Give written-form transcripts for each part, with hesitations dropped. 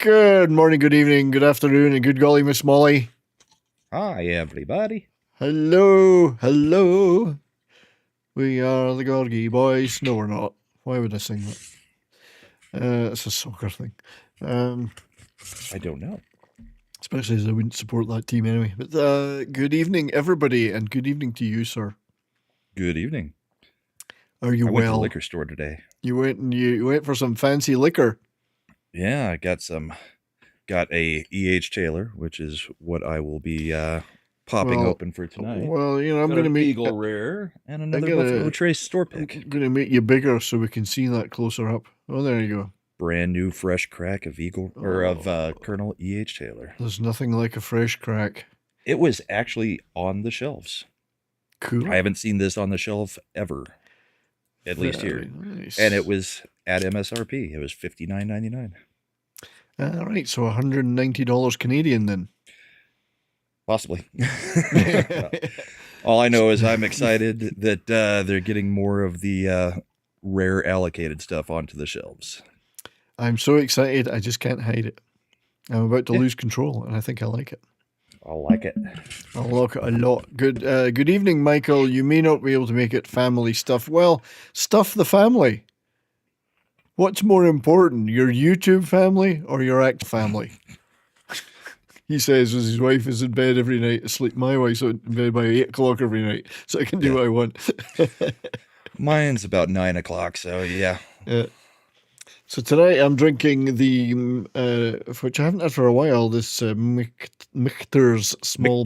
Good morning, good evening, good afternoon, and good golly, Miss Molly. Hi, everybody. Hello, hello. We are the Gorgie Boys. No, we're not. Why would I sing that? It's a soccer thing. I don't know. Especially as I wouldn't support that team anyway. But good evening, everybody, and good evening to you, sir. Good evening. Are you I well? went to the liquor store today. You went for some fancy liquor. Yeah, I got a E.H. Taylor, which is what I will be popping open for tonight. Well, you know, I'm going to make Eagle Rare and another Buffalo Trace store pick. I'm going to make you bigger so we can see that closer up. Oh, there you go. Brand new fresh crack of Colonel E.H. Taylor. There's nothing like a fresh crack. It was actually on the shelves. Cool. I haven't seen this on the shelf ever, at least here. Nice. And it was at MSRP. It was $59.99. All right, so $190 Canadian then. Possibly. All I know is I'm excited that they're getting more of the rare allocated stuff onto the shelves. I'm so excited, I just can't hide it. I'm about to lose control, and I think I like it. I like it. I like it a lot. Good evening, Michael. You may not be able to make it family stuff. Well, stuff the family. What's more important, your YouTube family or your act family? He says as his wife is in bed every night asleep. My wife's in bed by 8 o'clock every night, so I can do what I want. Mine's about 9 o'clock, so yeah. So tonight I'm drinking the, which I haven't had for a while, this Michter's small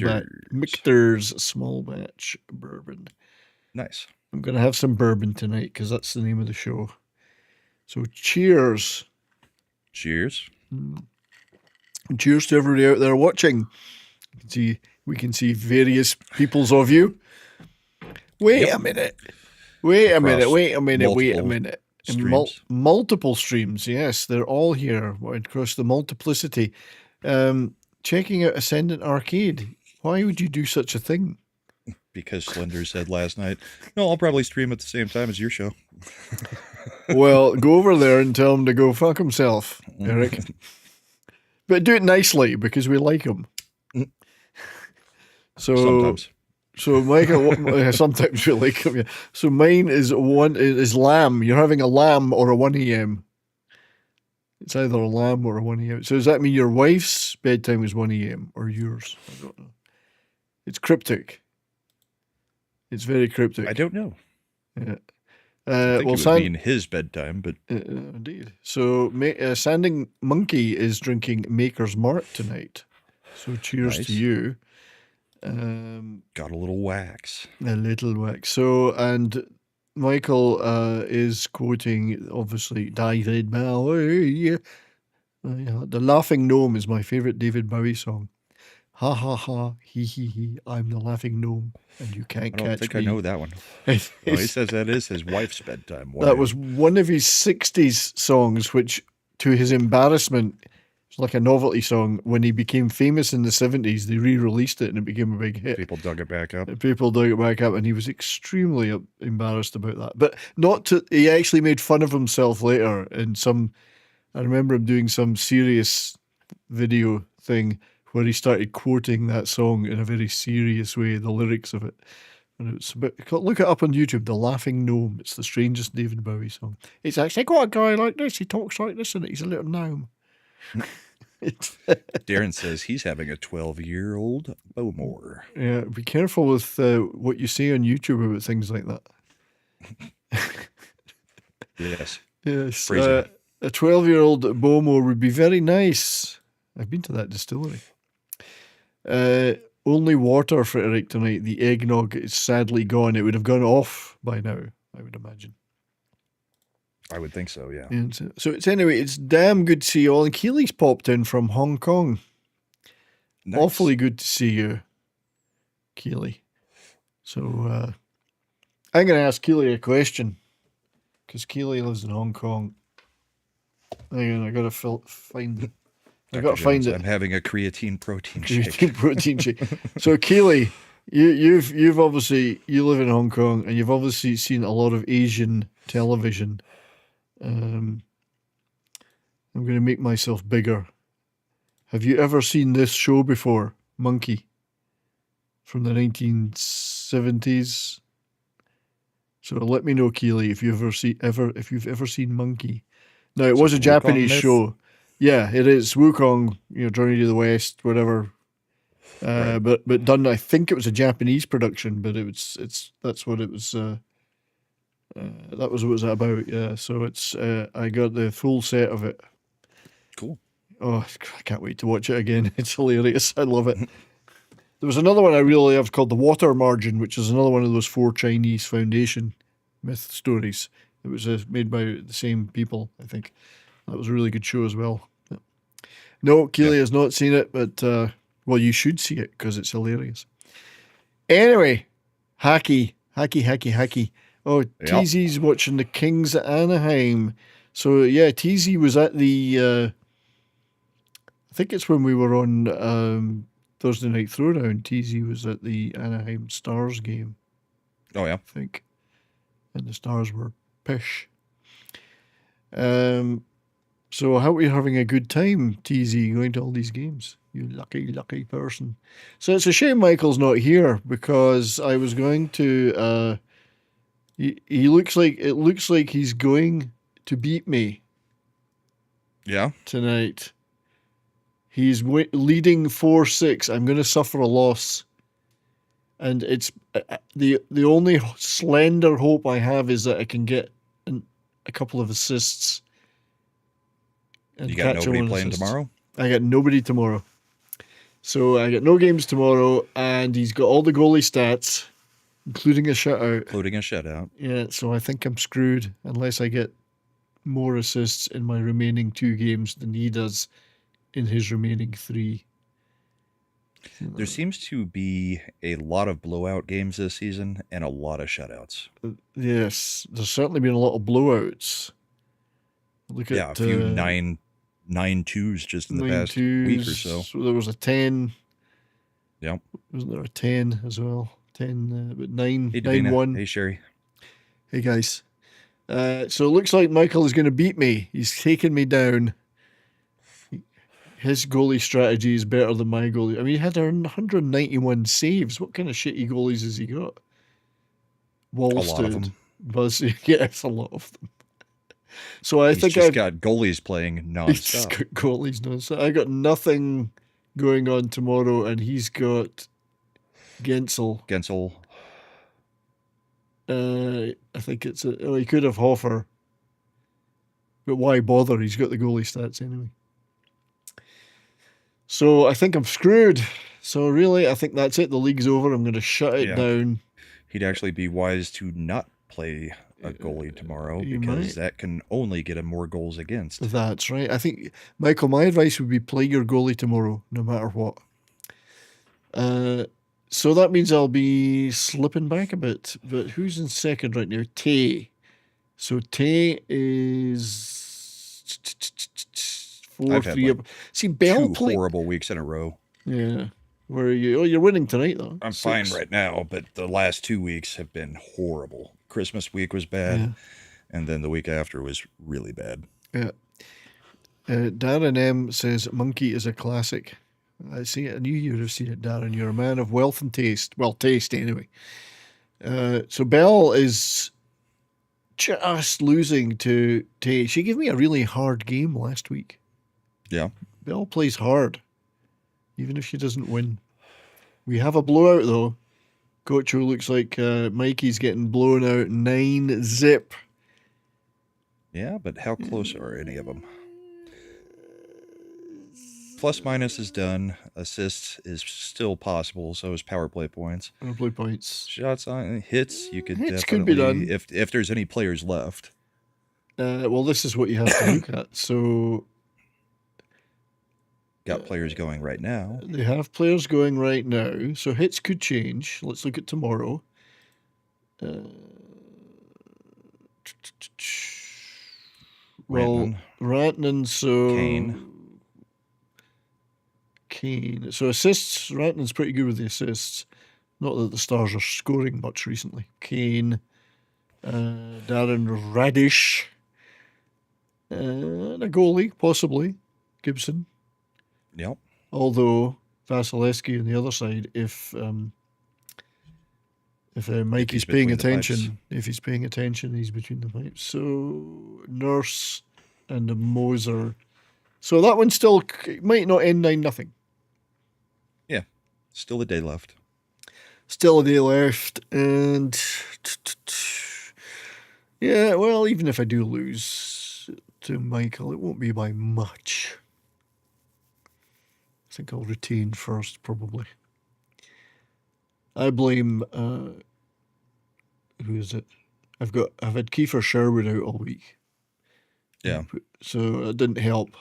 batch bourbon. Nice. I'm going to have some bourbon tonight because that's the name of the show. So cheers. Cheers. And cheers to everybody out there watching. We can see various peoples of you. Wait a minute. Streams. Multiple streams, yes, they're all here across the multiplicity. Checking out Ascendant Arcade. Why would you do such a thing? Because Slender said last night, no, I'll probably stream at the same time as your show. Well, go over there and tell him to go fuck himself, Eric. But do it nicely because we like him. Sometimes. So Michael, sometimes we like him. Yeah. So mine is lamb. You're having a lamb or a 1 a.m. It's either a lamb or a 1 a.m. So does that mean your wife's bedtime is 1 a.m. or yours? I don't know. It's cryptic. It's very cryptic. I don't know. Yeah. I think it would be in his bedtime, but indeed. So Sanding Monkey is drinking Maker's Mark tonight. So cheers to you. Got a little wax. A little wax. So, and Michael is quoting, obviously, David Bowie. The Laughing Gnome is my favorite David Bowie song. Ha ha ha, he, I'm the laughing gnome, and you can't catch me. I don't think I know that one. He says that is his wife's bedtime. Wow. That was one of his 60s songs, which, to his embarrassment, it's like a novelty song. When he became famous in the 70s, they re-released it and it became a big hit. People dug it back up. And he was extremely embarrassed about that. But he actually made fun of himself later in I remember him doing some serious video thing where he started quoting that song in a very serious way, the lyrics of it. And it's look it up on YouTube, The Laughing Gnome. It's the strangest David Bowie song. It's actually got a guy like this. He talks like this, and he's a little gnome. Darren says he's having a 12-year-old Bowmore. Yeah, be careful with what you say on YouTube about things like that. Yes. Yes, Phrasing. a 12-year-old Bowmore would be very nice. I've been to that distillery. Only water for Eric tonight. The eggnog is sadly gone. It would have gone off by now, I would imagine. I would think so, yeah. And so it's anyway, it's damn good to see you all. And Keely's popped in from Hong Kong. Nice. Awfully good to see you, Keely. So I'm going to ask Keely a question because Keely lives in Hong Kong. Hang on, I got to find it. I got to find it. I'm having a creatine protein shake. Creatine protein shake. So Keely, you've obviously, you live in Hong Kong and you've obviously seen a lot of Asian television. I'm going to make myself bigger. Have you ever seen this show before? Monkey. From the 1970s. So let me know, Keely, if you've ever seen Monkey. Now it was a Japanese show. Yeah, it is Wukong, Journey to the West, whatever. Right. But done. I think it was a Japanese production, but that's what it was. That was what it was about. Yeah, so it's I got the full set of it. Cool. Oh, I can't wait to watch it again. It's hilarious. I love it. There was another one I really loved called The Water Margin, which is another one of those 4 Chinese Foundation myth stories. It was made by the same people, I think. That was a really good show as well. Yeah. No, Keely has not seen it, but, well, you should see it because it's hilarious. Anyway, Hacky. Oh, TZ's watching the Kings at Anaheim. So, yeah, TZ was at the, I think it's when we were on Thursday Night Throwdown. TZ was at the Anaheim Stars game. Oh, yeah. I think. And the Stars were pish. So I hope you're having a good time, TZ, going to all these games. You lucky person. So it's a shame Michael's not here because I was going to. It looks like he's going to beat me. Yeah. Tonight. He's leading 4-6. I'm going to suffer a loss, and it's the only slender hope I have is that I can get a couple of assists. And you got nobody playing tomorrow? I got nobody tomorrow. So I got no games tomorrow, and he's got all the goalie stats, including a shutout. Yeah, so I think I'm screwed unless I get more assists in my remaining 2 games than he does in his remaining 3. There seems to be a lot of blowout games this season and a lot of shutouts. Yes, there's certainly been a lot of blowouts. Look at a few 9-2s just in the past week or so. So there was a 10. Yeah. Wasn't there a 10 as well? 10, but 9, hey, 9-1. Hey, Sherry. Hey, guys. So it looks like Michael is going to beat me. He's taken me down. His goalie strategy is better than my goalie. I mean, he had 191 saves. What kind of shitty goalies has he got? Wallstead. A lot of them. Yeah, it's a lot of them. So I think I've got goalies playing nonstop. He's just got goalies nonstop. I got nothing going on tomorrow, and he's got Gensel. I think it's he could have Hofer, but why bother? He's got the goalie stats anyway. So I think I'm screwed. So really, I think that's it. The league's over. I'm going to shut it down. He'd actually be wise to not play a goalie tomorrow because that can only get him more goals against. That's right. I think, Michael, my advice would be play your goalie tomorrow, no matter what. So that means I'll be slipping back a bit. But who's in second right now? Tay. So Tay is 4-3. See, Bell 2 horrible weeks in a row. Yeah. Where are you? Oh, you're winning tonight, though. I'm fine right now, but the last 2 weeks have been horrible. Christmas week was bad, and then the week after was really bad. Yeah. Darren M says Monkey is a classic. I see it. I knew you would have seen it, Darren. You're a man of wealth and taste. Well, taste anyway. So Belle is just losing to Tay. She gave me a really hard game last week. Yeah. Bell plays hard, even if she doesn't win. We have a blowout, though. Gocho looks like Mikey's getting blown out 9-zip. Yeah, but how close are any of them? Plus minus is done. Assists is still possible. So is power play points. Power play points. Shots on hits. You could Hits definitely, could be done. if there's any players left. Well, this is what you have to look at. So got players going right now. They have players going right now. So hits could change. Let's look at tomorrow. Well, Rantanen, so Kane. So assists, Rantanen's pretty good with the assists. Not that the Stars are scoring much recently. Kane, Darren Radish, and a goalie, possibly, Gibson. Yep. Although Vasilevsky on the other side, if Mikey's paying attention, he's between the pipes. So Nurse and the Moser. So that one still might not end 9-0. Yeah, still a day left. Still a day left, and yeah, well, even if I do lose to Michael, it won't be by much. I think I'll retain first, probably. I blame who is it? I've had Kiefer Sherwood out all week. Yeah. So it didn't help.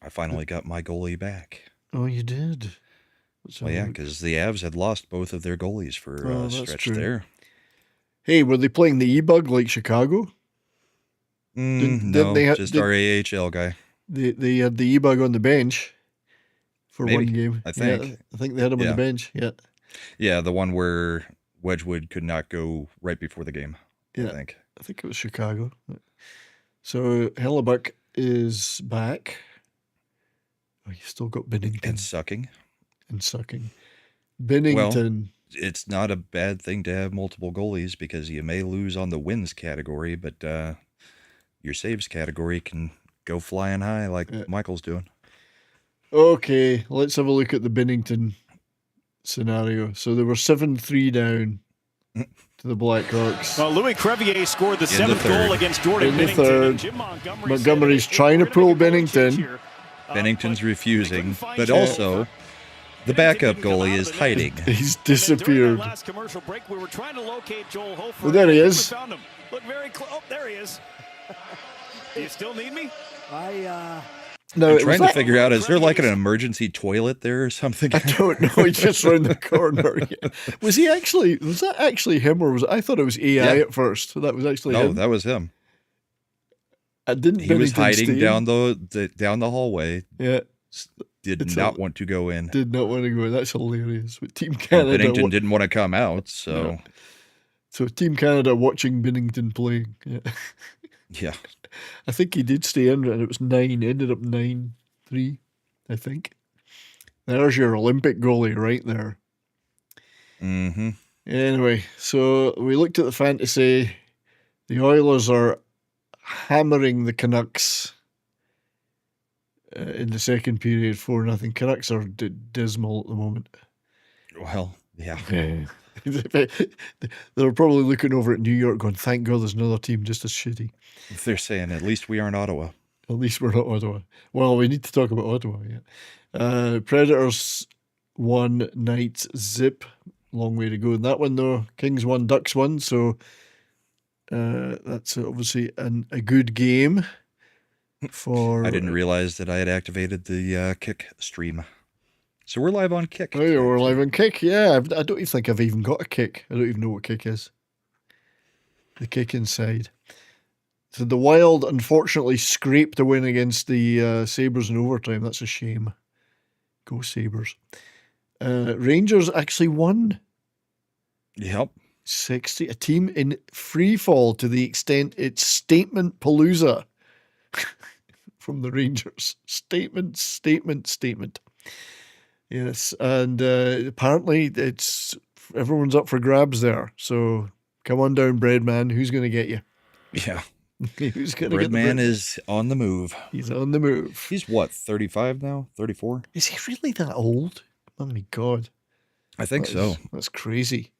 I finally got my goalie back. Oh, you did? Well, yeah, because the Avs had lost both of their goalies for a stretch there. Hey, were they playing the E-Bug like Chicago? No, just our AHL guy. They had the E-Bug on the bench for one game. I think. Yeah, I think they had him on the bench, yeah. Yeah, the one where Wedgwood could not go right before the game, yeah, I think. I think it was Chicago. So Hellebuck is back. Oh, you still got Binnington. And sucking. Binnington. Well, it's not a bad thing to have multiple goalies because you may lose on the wins category, but your saves category can go flying high like Michael's doing. Okay, let's have a look at the Binnington scenario. So they were 7-3 down to the Blackhawks. Well, Louis Crevier scored the 7th goal against Jordan in the Binnington. third. Jim Montgomery's trying to pull Binnington. Bennington's refusing, but also the backup goalie is hiding. He's disappeared. Last commercial break, we were trying to locate Joel Hofer. Well, there he is. Found him. Look very close. Oh, there he is. Do you still need me? No, I'm trying to figure out, is there like an emergency toilet there or something? I don't know. He just round the corner. Yeah. Was that actually him, or I thought it was AI at first. That was actually him. No, that was him. He was hiding down the hallway. Yeah. Did not want to go in. Did not want to go in. That's hilarious. With Team Canada. Binnington didn't want to come out, so. No. So Team Canada watching Binnington playing. Yeah. Yeah. I think he did stay in, and it was 9. Ended up 9-3, I think. There's your Olympic goalie right there. Mm-hmm. Anyway, so we looked at the fantasy. The Oilers are hammering the Canucks in the second period, 4-0. Canucks are dismal at the moment. Well, yeah. They're probably looking over at New York going, thank God there's another team just as shitty. They're saying, at least we aren't Ottawa. At least we're not Ottawa. Well, we need to talk about Ottawa, yeah. Predators 1, Knights zip. Long way to go in that one, though. Kings 1, Ducks 1. So that's obviously a good game for... I didn't realize that I had activated the Kick stream. So we're live on Kick. Oh, yeah, we're live on Kick, yeah. I don't even think I've even got a Kick. I don't even know what Kick is. The Kick inside. So the Wild, unfortunately, scraped a win against the Sabres in overtime. That's a shame. Go Sabres. Rangers actually won. Yep. 60. A team in free fall to the extent it's statement palooza from the Rangers. Statement. Yes, and apparently everyone's up for grabs there. So come on down, Breadman. Who's going to get you? Yeah. Who's going to Bread get the Man bread? is on the move. He's on the move. He's what, 35 now? 34? Is he really that old? Oh my God. I think so. That's crazy.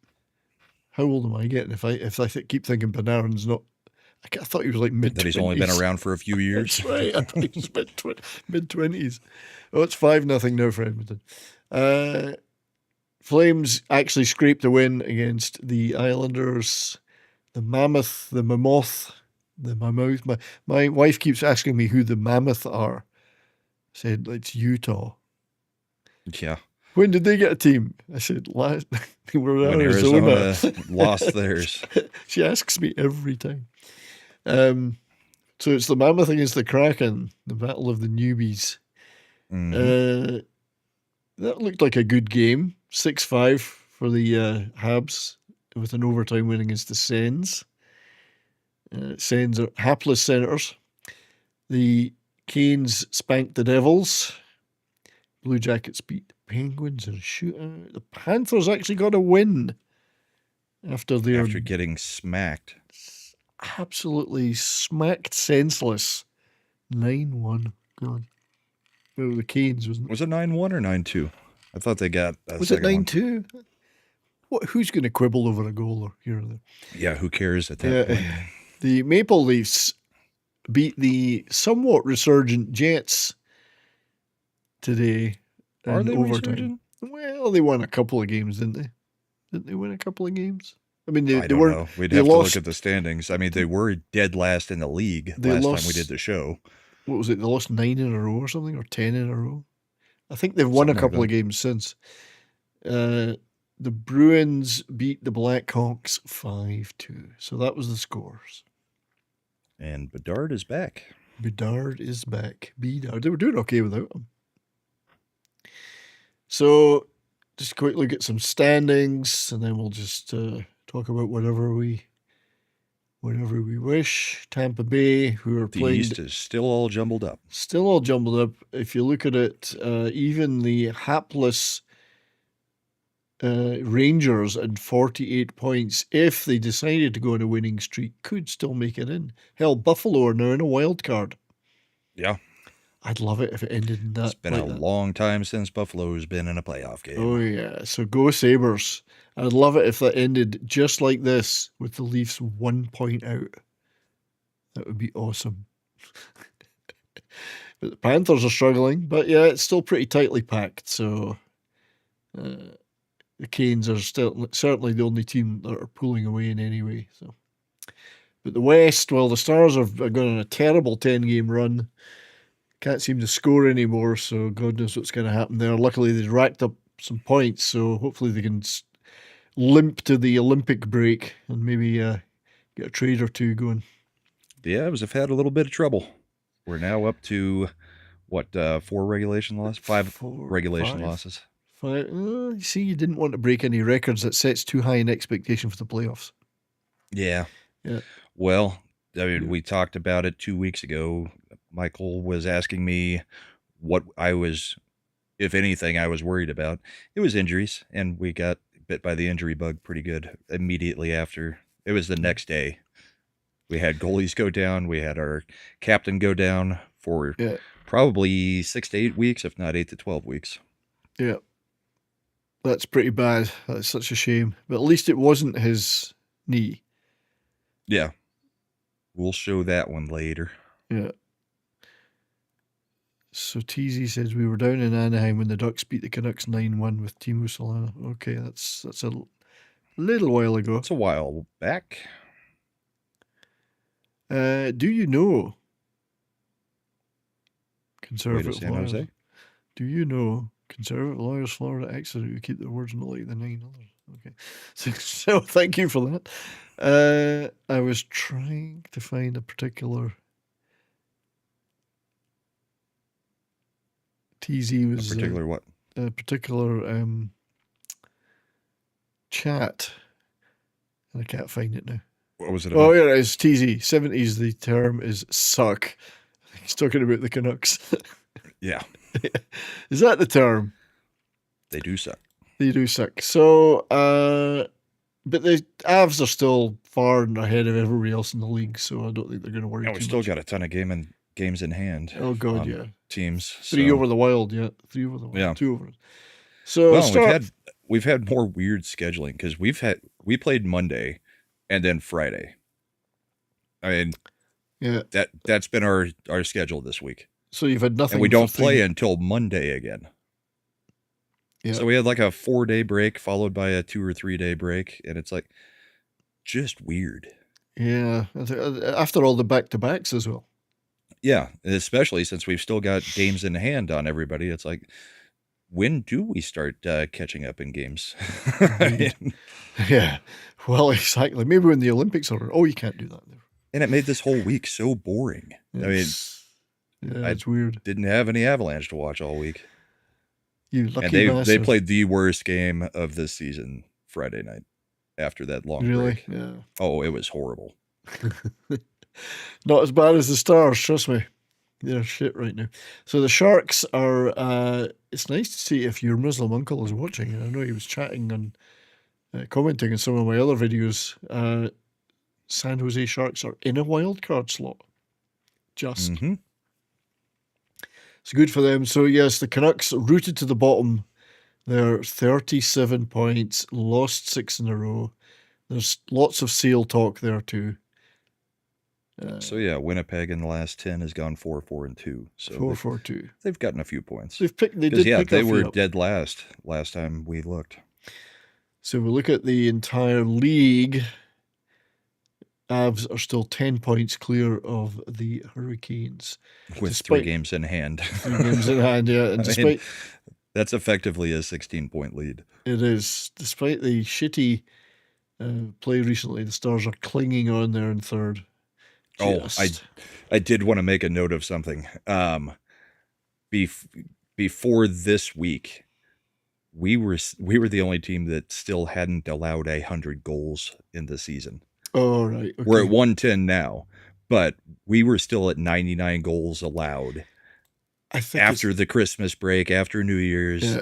How old am I getting if I keep thinking Panarin's not? I thought he was like mid-20s. That he's only been around for a few years. That's right. I thought he was mid-20s. Oh, it's 5-0 now for Edmonton. Flames actually scraped a win against the Islanders. The Mammoth. My wife keeps asking me who the Mammoth are. I said, it's Utah. Yeah. When did they get a team? I said, last they were When Arizona. lost theirs. She asks me every time. So it's the Mammoth against the Kraken, the battle of the newbies. Mhm. That looked like a good game. 6-5 for the Habs with an overtime win against the Sens. Sens are hapless Senators. The Canes spanked the Devils. Blue Jackets beat the Penguins in a shootout. The Panthers actually got a win after getting smacked. Absolutely smacked senseless. 9-1. God. Well, the Canes wasn't. Was it 9-1 or 9-2? I thought they got a Was it second one. 9-2? What? Who's going to quibble over a goal or here or there? Yeah, who cares at that point? The Maple Leafs beat the somewhat resurgent Jets today. Are they overtime? resurgent? Well, they won a couple of games, didn't they? Didn't they win a couple of games? I mean, I they don't weren't. know. We'd they have to lost- look at the standings. I mean, they were dead last in the league They last lost- time we did the show. What was it? They lost 9 in a row or something, or 10 in a row. I think they've won Something a like couple of games since. The Bruins beat the Blackhawks 5-2. So that was the scores. And Bedard is back. Bedard is back. Bedard. They were doing okay without him. So just quick look at some standings, and then we'll just talk about whatever we wish. Tampa Bay, who are The playing East is still all jumbled up. still all jumbled up. If you look at it, even the hapless Rangers at 48 points, if they decided to go on a winning streak, could still make it in. Hell, Buffalo are now in a wild card. Yeah. I'd love it if it ended in that. It's been like a that. long time since Buffalo's been in a playoff game. Oh, yeah. So go Sabres. I'd love it if that ended just like this with the Leafs 1 point out. That would be awesome. But the Panthers are struggling. But yeah, it's still pretty tightly packed. So the Canes are still certainly the only team that are pulling away in any way. So, but the West, well, the Stars are going on a terrible 10-game run. Can't seem to score anymore, so God knows what's going to happen there. Luckily, they've racked up some points, so hopefully they can limp to the Olympic break and maybe get a trade or two going. The Avs have had a little bit of trouble. We're now up to, what, 4 regulation losses? 5 regulation losses. 5. You see, you didn't want to break any records that sets too high an expectation for the playoffs. Yeah. Well, I mean, we talked about it 2 weeks ago. Michael was asking me what I was, if anything, I was worried about. It was injuries, and we got bit by the injury bug pretty good immediately after. It was the next day. We had goalies go down. We had our captain go down for probably 6 to 8 weeks, if not 8 to 12 weeks. Yeah. That's pretty bad. That's such a shame. But at least it wasn't his knee. Yeah. We'll show that one later. Yeah. So TZ says we were down in Anaheim when the Ducks beat the Canucks 9-1 with Timo Solana. Okay, that's a little while ago. It's a while back. Do you know conservative San lawyers? Jose? Do you know conservative lawyers, Florida exit who keep their words not like the 9 others? Okay, so thank you for that. I was trying to find a particular. TZ was A particular what? A particular chat, and I can't find it now. What was it about? Oh, yeah, it's TZ. 70s, the term is suck. He's talking about the Canucks. Yeah. Is that the term? They do suck. They do suck. So, But the Avs are still far ahead of everybody else in the league, so I don't think they're going to worry too much. We still got a ton of games in hand. Oh, God, yeah. Teams. 3 over the Wild, yeah. 3 over the Wild. Yeah. 2 over it. So we've had more weird scheduling because we played Monday and then Friday. I mean, yeah, that's been our schedule this week. So you've had nothing. And we don't play until Monday again. Yeah. So we had like a 4-day break followed by a 2 or 3 day break, and it's like just weird. Yeah, after all the back-to-backs as well. Yeah, especially since we've still got games in hand on everybody. It's like, when do we start catching up in games? Yeah, well, exactly. Maybe when the Olympics are. Oh, you can't do that there. And it made this whole week so boring. It's weird. Didn't have any Avalanche to watch all week. You lucky and they played the worst game of this season Friday night after that long break. Yeah. Oh, it was horrible. Not as bad as the Stars, trust me. They're shit right now. So the Sharks are. It's nice to see if your Muslim uncle is watching. And I know he was chatting and commenting on some of my other videos. San Jose Sharks are in a wild card slot. Just. Mm-hmm. It's good for them. So, yes, the Canucks rooted to the bottom. They're 37 points, lost 6 in a row. There's lots of SEAL talk there, too. Winnipeg in the last 10 has gone 4-4-2. So 4-4-2. They've gotten a few points. They were dead last time we looked. So we look at the entire league. Avs are still 10 points clear of the Hurricanes. With 3 games in hand. 3 games in hand, yeah. And that's effectively a 16-point lead. It is. Despite the shitty play recently, the Stars are clinging on there in third. I did want to make a note of something. Before this week, we were the only team that still hadn't allowed 100 goals in the season. Oh, right. Okay. We're at 110 now, but we were still at 99 goals allowed. I think after the Christmas break, after New Year's,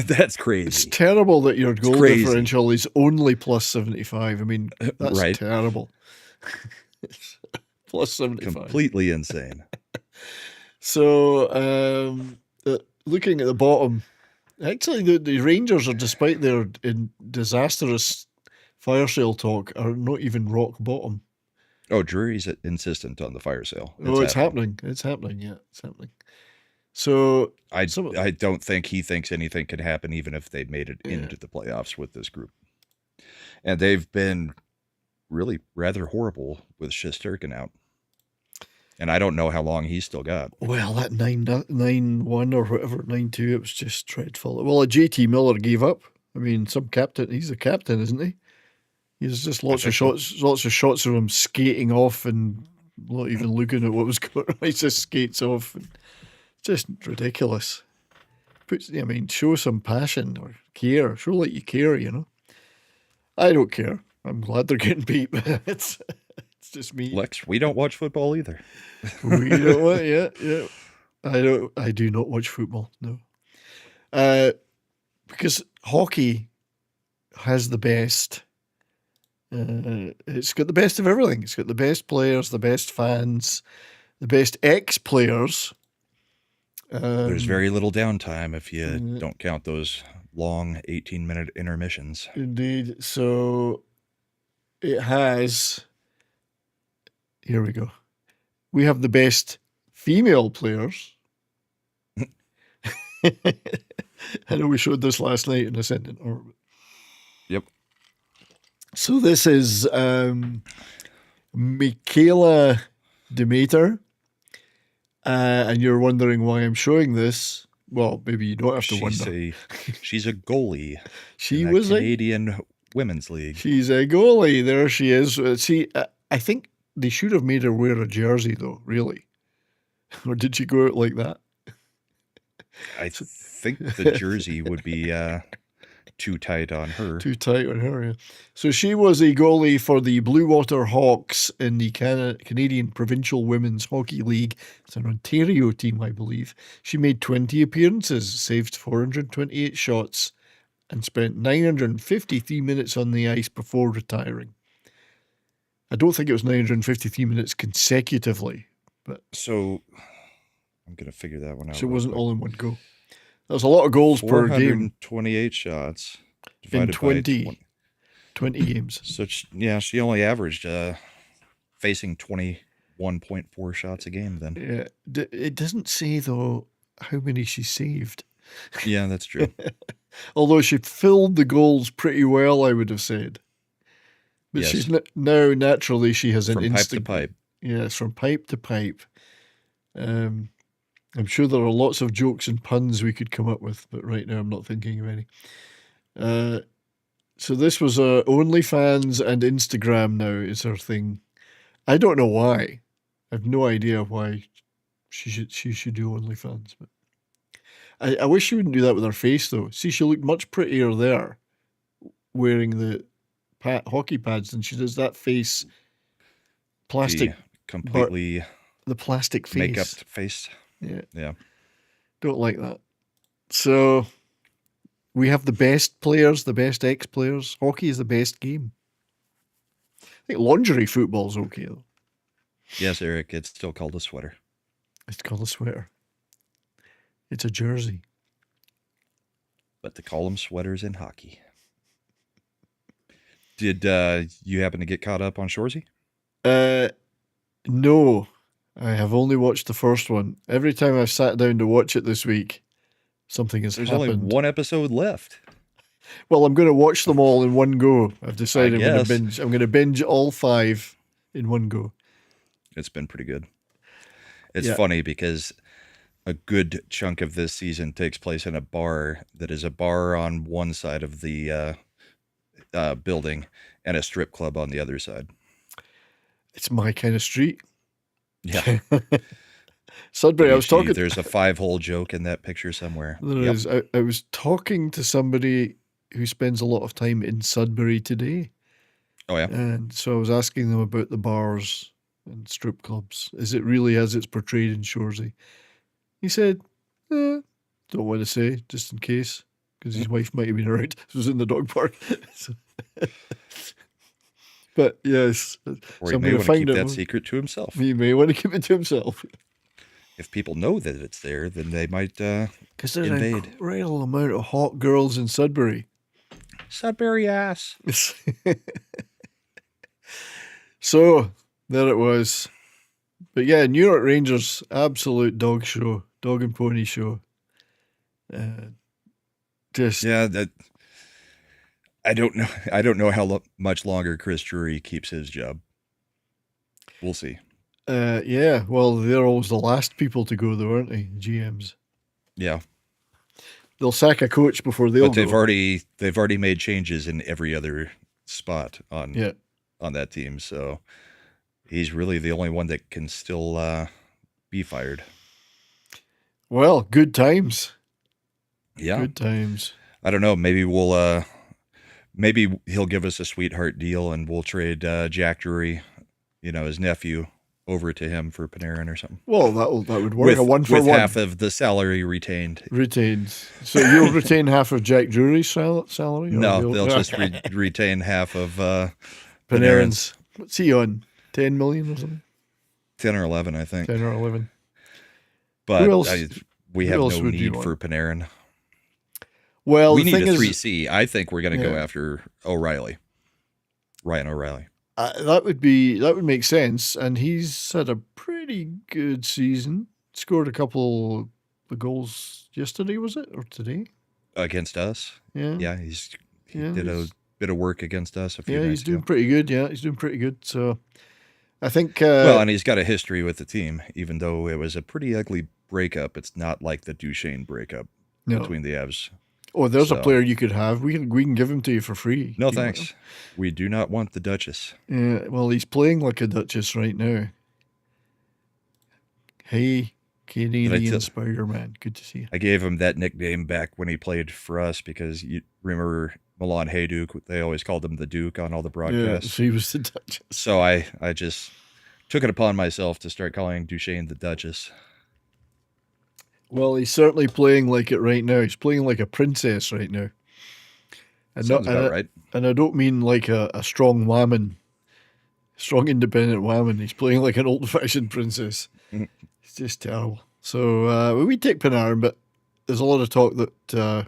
that's crazy. It's terrible that your goal differential is only plus 75. I mean, that's right. Terrible. Plus 75. Completely insane. So, looking at the bottom, actually, the Rangers are, despite their disastrous fire sale talk, are not even rock bottom. Oh, Drury's insistent on the fire sale. It's happening. It's happening. Yeah, it's happening. So I don't think he thinks anything can happen, even if they made it into the playoffs with this group. And they've been really rather horrible with Shesterkin out. And I don't know how long he's still got. Well, that 9-1 or whatever, 9-2, it was just dreadful. Well, JT Miller gave up. I mean, he's a captain, isn't he? He's just lots of shots of him skating off and not even looking at what was going on. He just skates off. And just ridiculous. Show some passion or care. Show like you care, I don't care. I'm glad they're getting beat. It's just me. Lex, we don't watch football either. We don't watch, yeah. I do not watch football, no. Because hockey has the best. It's got the best of everything. It's got the best players, the best fans, the best ex-players. There's very little downtime if you don't count those long 18-minute intermissions. Indeed. So it has... Here we go. We have the best female players. I know we showed this last night in Ascendant Orbit. Yep. So this is Michaela Demeter. And you're wondering why I'm showing this. Well, maybe you don't have to wonder. She's a goalie. She was a Canadian Women's League. She's a goalie. There she is. I think they should have made her wear a jersey, though, really. Or did she go out like that? I think the jersey would be too tight on her. Too tight on her, yeah. So she was a goalie for the Blue Water Hawks in the Canadian Provincial Women's Hockey League. It's an Ontario team, I believe. She made 20 appearances, saved 428 shots, and spent 953 minutes on the ice before retiring. I don't think it was 953 minutes consecutively, but so I'm going to figure that one out. So it wasn't all in one go. That was a lot of goals per game. 428 shots in divided 20 games. So she only averaged facing 21.4 shots a game then. Yeah, it doesn't say though how many she saved. Yeah, that's true. Although she filled the goals pretty well, I would have said. But yes. she's now naturally she has an instinct. From pipe to pipe. Yes, from pipe to pipe. I'm sure there are lots of jokes and puns we could come up with, but right now I'm not thinking of any. So this was OnlyFans and Instagram now is her thing. I don't know why. I have no idea why she should do OnlyFans. But I wish she wouldn't do that with her face though. See, she looked much prettier there, wearing the hockey pads than she does that face. Plastic, completely the plastic face, makeup face. Yeah. Don't like that. So we have the best players, the best ex-players. Hockey is the best game. I think lingerie football's okay though. Yes, Eric, it's still called a sweater. It's called a sweater. It's a jersey. But they call them sweaters in hockey. Did you happen to get caught up on Shoresy? No. I have only watched the first one. Every time I've sat down to watch it this week, something has happened. There's only one episode left. Well, I'm going to watch them all in one go. I've decided I'm going to binge all 5 in one go. It's been pretty good. It's funny because a good chunk of this season takes place in a bar that is a bar on one side of the building and a strip club on the other side. It's my kind of street. Yeah. Sudbury, I was talking. There's a 5-hole joke in that picture somewhere. There is. I was talking to somebody who spends a lot of time in Sudbury today. Oh, yeah. And so I was asking them about the bars and strip clubs. Is it really as it's portrayed in Shoresy? He said, don't want to say, just in case, because his wife might have been around. It was in the dog park. But yes. Or he may want to keep that secret to himself. He may want to keep it to himself. If people know that it's there, then they might because there's invade. An incredible amount of hot girls in Sudbury. Sudbury ass. So, there it was. But yeah, New York Rangers, absolute dog and pony show. I don't know how much longer Chris Drury keeps his job. We'll see. Yeah, well, they're always the last people to go, though, aren't they? GMs. Yeah. They'll sack a coach before they'll go. They've already made changes in every other spot on that team, so he's really the only one that can still be fired. Well, good times. Yeah. Good times. I don't know. Maybe maybe he'll give us a sweetheart deal and we'll trade Jack Drury, his nephew, over to him for Panarin or something. Well, that would work. With half of the salary retained. So you'll retain half of Jack Drury's salary? No, they'll just retain half of Panarin's. What's he on? 10 million or something? 10 or 11, I think. 10 or 11. But we have no need for Panarin. Well, we need a 3C. I think we're going to go after Ryan O'Reilly. That would make sense, and he's had a pretty good season. Scored a couple of goals yesterday, was it, or today? Against us. Yeah. He did a bit of work against us a few nights ago. He's doing pretty good. Yeah, he's doing pretty good. So I think. And he's got a history with the team, even though it was a pretty ugly breakup. It's not like the Duchesne breakup between the Avs. Oh, there's a player you could have. We can give him to you for free. No, thanks. We do not want the Duchess. Yeah, well, he's playing like a Duchess right now. Hey, Canadian Spider-Man. Good to see you. I gave him that nickname back when he played for us because you remember Milan Hajduk. They always called him the Duke on all the broadcasts. Yeah, so he was the Duchess. So I just took it upon myself to start calling Duchesne the Duchess. Well, he's certainly playing like it right now. He's playing like a princess right now. And Sounds about right. And I don't mean like a strong woman, strong independent woman. He's playing like an old-fashioned princess. It's just terrible. So we take Panarin, but there's a lot of talk that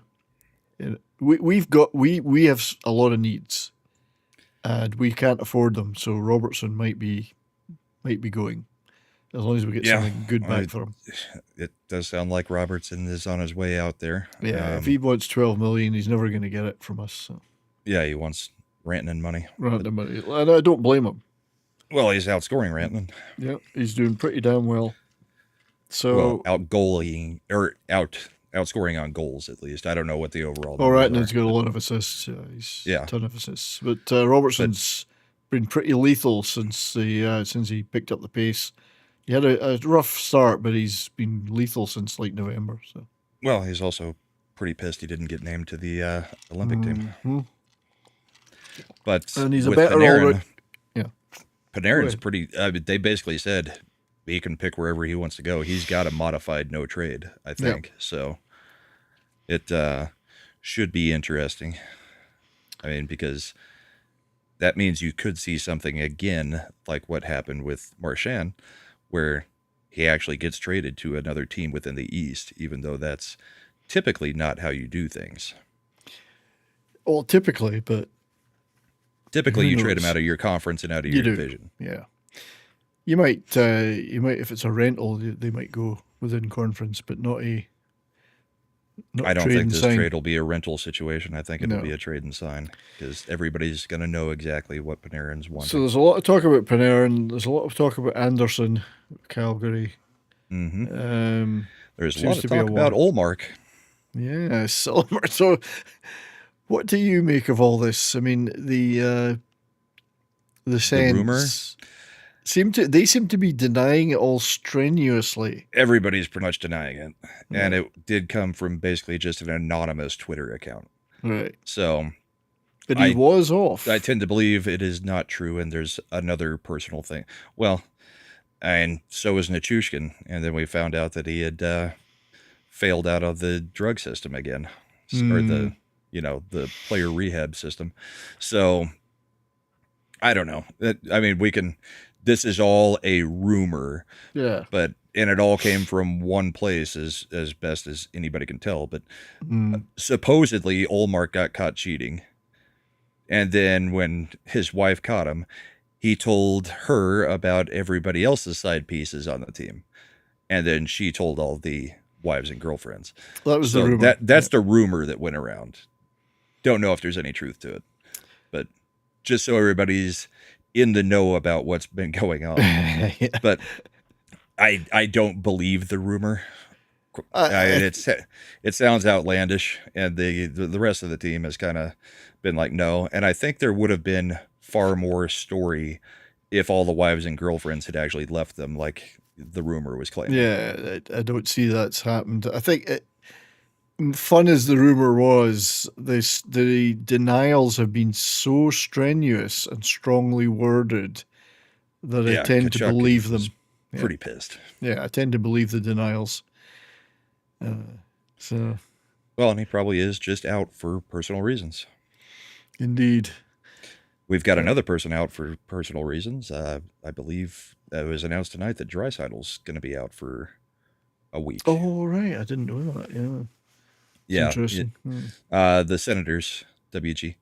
we have a lot of needs, and we can't afford them. So Robertson might be going, as long as we get something good back for him. It does sound like Robertson is on his way out there. Yeah, if he wants $12 million, he's never going to get it from us. So. Yeah, he wants Rantanen money. Rantanen money, and I don't blame him. Well, he's outscoring Rantanen. Yeah, he's doing pretty damn well. So outscoring on goals at least. I don't know what the overall. Rantanen's got a lot of assists. He's a ton of assists. But Robertson's been pretty lethal since he picked up the pace. He had a rough start, but he's been lethal since like November. So. Well, he's also pretty pissed he didn't get named to the Olympic team. And he's a better Panarin's pretty. They basically said he can pick wherever he wants to go. He's got a modified no trade, I think. So it should be interesting. I mean, because that means you could see something again like what happened with Marchand, where he actually gets traded to another team within the East, even though that's typically not how you do things. Well, typically you trade him out of your conference and out of your division. Yeah. You might, if it's a rental, they might go within conference, but not a. I don't think this trade will be a rental situation. I think it'll be a trade and sign, because everybody's going to know exactly what Panarin's wanting. So there's a lot of talk about Panarin. There's a lot of talk about Anderson, Calgary. Mm-hmm. There's a lot of talk about Ullmark. Yes, Ullmark. So, what do you make of all this? I mean, the rumor seem to be denying it all strenuously. Everybody's pretty much denying it, and it did come from basically just an anonymous Twitter account. Right. So, but he was off. I tend to believe it is not true, and there's another personal thing. Well, and so was Nichushkin, and then we found out that he had failed out of the drug system again, or the player rehab system. So I don't know. I mean, this is all a rumor. Yeah. And it all came from one place as best as anybody can tell. But supposedly Ullmark got caught cheating. And then when his wife caught him, he told her about everybody else's side pieces on the team. And then she told all the wives and girlfriends. That was the rumor. That's the rumor that went around. Don't know if there's any truth to it. But just so everybody's in the know about what's been going on. But I don't believe the rumor. It sounds outlandish, and the rest of the team has kind of been like, no. And I think there would have been far more story if all the wives and girlfriends had actually left them, like the rumor was claiming. Yeah, I don't see that's happened. I think fun as the rumor was, the denials have been so strenuous and strongly worded that I tend to believe them. Pretty pissed. Yeah, I tend to believe the denials. Well, and he probably is just out for personal reasons. Indeed. We've got another person out for personal reasons. I believe it was announced tonight that Draisaitl's going to be out for a week. Oh, right. I didn't know that. Yeah. Yeah. Interesting. The Senators, WG.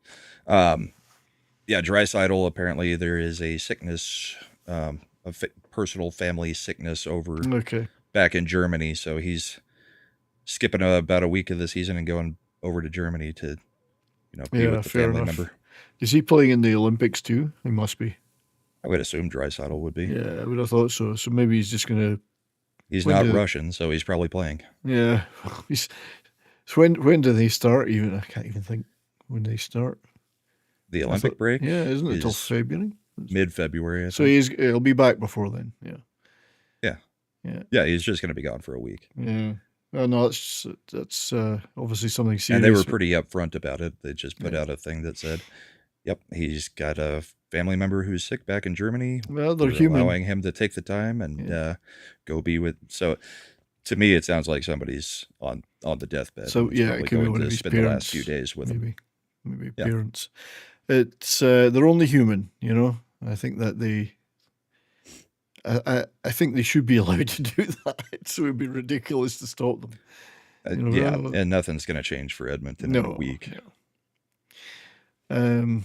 Draisaitl, apparently there is a sickness, personal family sickness over back in Germany. So he's skipping about a week of the season and going over to Germany to, be with the family member. Is he playing in the Olympics too? He must be. I would assume Draisaitl would be. Yeah, I would have thought so. So maybe he's just going to. He's not Russian, so he's probably playing. Yeah. So when do they start? Even I can't even think when they start. The Olympic break? Yeah, isn't it till February? Mid-February. So he'll be back before then. Yeah. Yeah, he's just going to be gone for a week. Yeah. Oh, no, that's obviously something serious. And they were pretty upfront about it. They just put out a thing that said, "Yep, he's got a family member who's sick back in Germany. Well, they're human, allowing him to take the time and go be with." So, to me, it sounds like somebody's on the deathbed. So it could be one of his spend the last few days with him. maybe parents. It's they're only human, you know. I think that I think they should be allowed to do that. So it'd be ridiculous to stop them. And nothing's going to change for Edmonton in a week. No.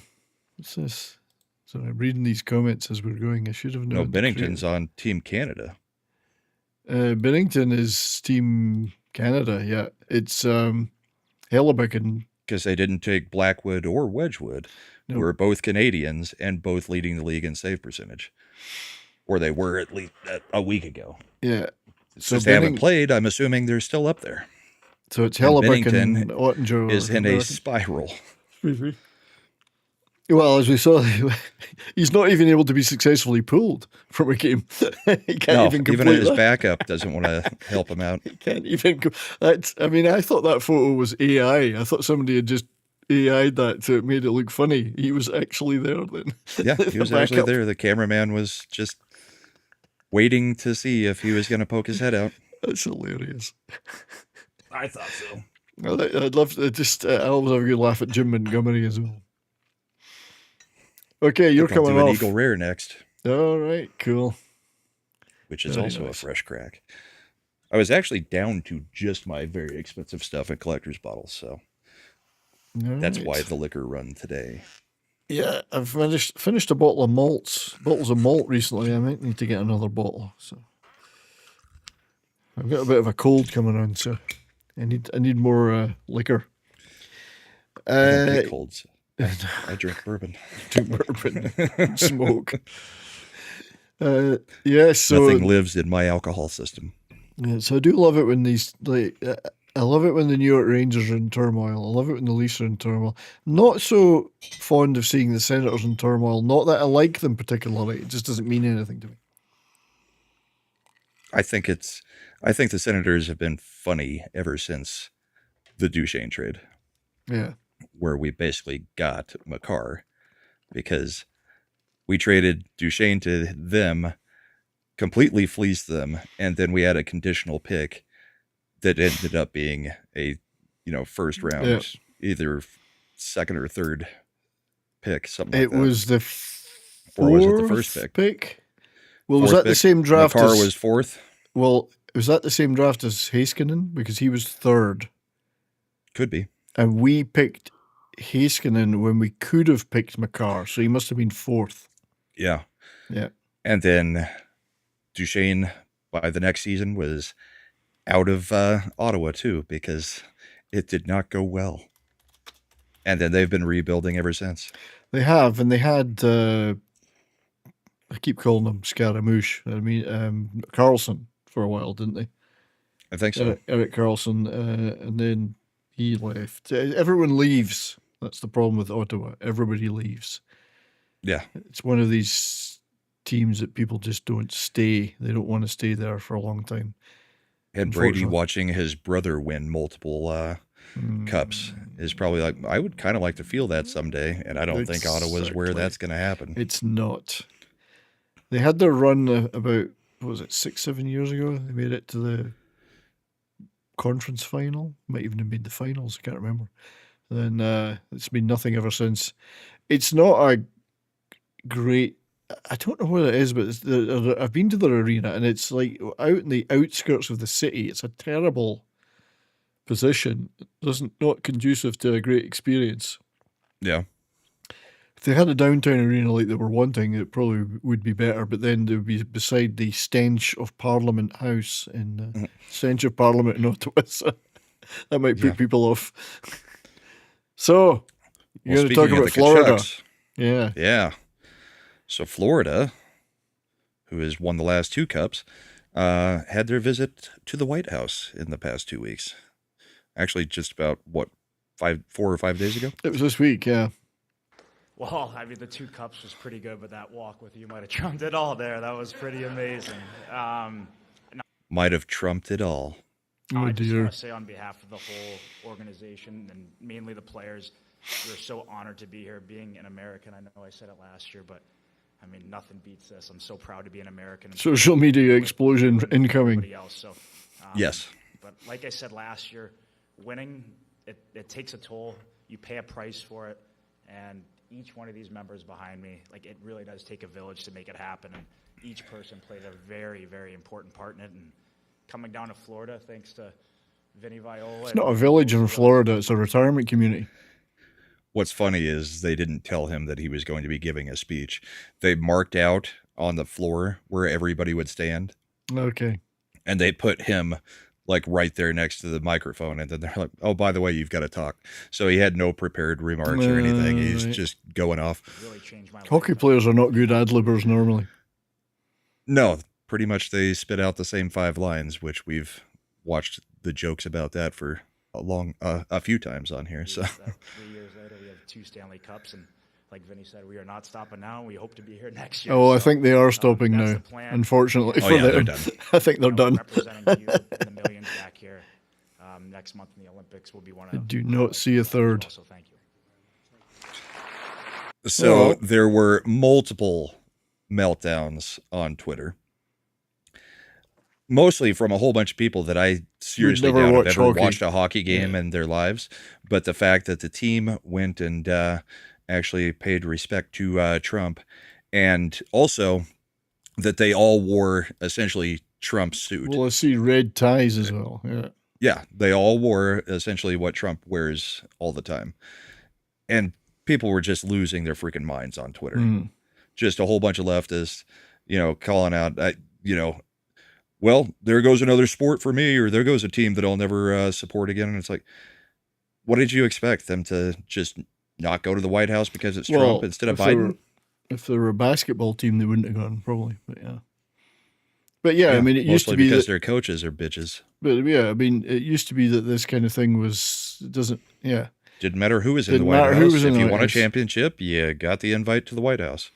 What's this? So I'm reading these comments as we're going. I should have known. No, Bennington's on Team Canada. Bennington is Team Canada. Yeah, it's Hellebuck and because they didn't take Blackwood or Wedgwood, who are both Canadians and both leading the league in save percentage, or they were at least a week ago. Yeah, so they haven't played. I'm assuming they're still up there. So it's Hellebuck and Ottinger is in a spiral. Well, as we saw, he's not even able to be successfully pulled from a game. He can't even his backup doesn't want to help him out. He can't even. I mean, I thought that photo was AI. I thought somebody had just AI'd that so it made it look funny. He was actually there then. Yeah, he was actually there. The cameraman was just waiting to see if he was going to poke his head out. That's hilarious. I thought so. I'd love to I always have a good laugh at Jim Montgomery as well. Okay, you're coming off. Eagle Rare next. All right, cool. Which is also a fresh crack. I was actually down to just my very expensive stuff at collector's bottles, so that's why the liquor run today. Yeah, I've finished a bottle of bottles of malt recently. I might need to get another bottle. So I've got a bit of a cold coming on, so I need more liquor. I don't get colds. I drink bourbon. Smoke. Yeah, so nothing lives in my alcohol system. Yeah, so I do love it when these I love it when the New York Rangers are in turmoil. I love it when the Leafs are in turmoil. Not so fond of seeing the Senators in turmoil. Not that I like them particularly. It just doesn't mean anything to me. I think the Senators have been funny ever since the Duchesne trade. Yeah. Where we basically got Makar because we traded Duchesne to them, completely fleeced them, and then we had a conditional pick that ended up being a first round, either second or third pick, something like that. It was the or was it the first pick? Well, was that the same draft? Makar was fourth. Well, was that the same draft as Heiskanen? Because he was third. Could be. And we picked Heiskanen when we could have picked Makar, so he must have been fourth. Yeah. Yeah. And then Duchesne, by the next season, was out of Ottawa, too, because it did not go well. And then they've been rebuilding ever since. They have, and they had, I keep calling him Scaramouche. I mean, Carlson for a while, didn't they? I think so. Erik Karlsson, and then he left. Everyone leaves. That's the problem with Ottawa. Everybody leaves. Yeah. It's one of these teams that people just don't stay. They don't want to stay there for a long time. And Brady watching his brother win multiple cups is probably like, I would kind of like to feel that someday. And I don't think Ottawa's where that's going to happen. It's not. They had their run about, what was it, 6-7 years ago? They made it to the conference final. Might even have made the finals. I can't remember. And then it's been nothing ever since. It's not a great, I don't know what it is, but I've been to their arena and it's like out in the outskirts of the city. It's a terrible position. Not conducive to a great experience. Yeah. If they had a downtown arena like they were wanting, it probably would be better, but then they would be beside the stench of Parliament House stench of Parliament in Ottawa. So that might put people off. So, you're going to talk about Florida. Kachucks, Yeah. Yeah. So Florida, who has won the last 2 cups, had their visit to the White House in the past 2 weeks. Actually, just about, 4 or 5 days ago? It was this week, yeah. Well, I mean, the 2 cups was pretty good, but that walk with you might have trumped it all there. That was pretty amazing. Might have trumped it all. I just want to say on behalf of the whole organization and mainly the players, we're so honored to be here. Being an American, I know I said it last year, but I mean, nothing beats this. I'm so proud to be an American. Social media explosion incoming. Else, so, yes. But like I said last year, winning, it takes a toll. you pay a price for it, and each one of these members behind me, like, it really does take a village to make it happen, and each person played a very, very important part in it. And coming down to Florida, thanks to Vinny Viola. It's not a village in Florida, it's a retirement community. What's funny is they didn't tell him that he was going to be giving a speech. They marked out on the floor where everybody would stand. Okay. And they put him like right there next to the microphone. And then they're like, oh, by the way, you've got to talk. So he had no prepared remarks or anything. He's just going off. Really changed my life. Hockey players are not good ad-libbers normally. No, pretty much they spit out the same 5 lines, which we've watched the jokes about that for a few times on here. So 3 years later, we have 2 Stanley Cups, and like Vinny said, we are not stopping now. We hope to be here next year. Oh, I think they are stopping now. Unfortunately for them, they're done. I think they're done. Representing you and the millions back here next month in the Olympics will be one of. I do not see a third. So thank you. So there were multiple meltdowns on Twitter. Mostly from a whole bunch of people that I seriously doubt have ever watched a hockey game in their lives. But the fact that the team went and actually paid respect to Trump, and also that they all wore essentially Trump's suit. Well, I see red ties as well. Yeah. Yeah, they all wore essentially what Trump wears all the time. And people were just losing their freaking minds on Twitter. Just a whole bunch of leftists, calling out, well, there goes another sport for me, or there goes a team that I'll never support again. And it's like, what did you expect? Them to just not go to the White House because it's Trump instead of Biden? If they were a basketball team, they wouldn't have gone, probably. But yeah, I mean, it used to be because their coaches are bitches. But yeah, I mean, it used to be that this kind of thing Didn't matter who was in the White House. If you won a championship, you got the invite to the White House.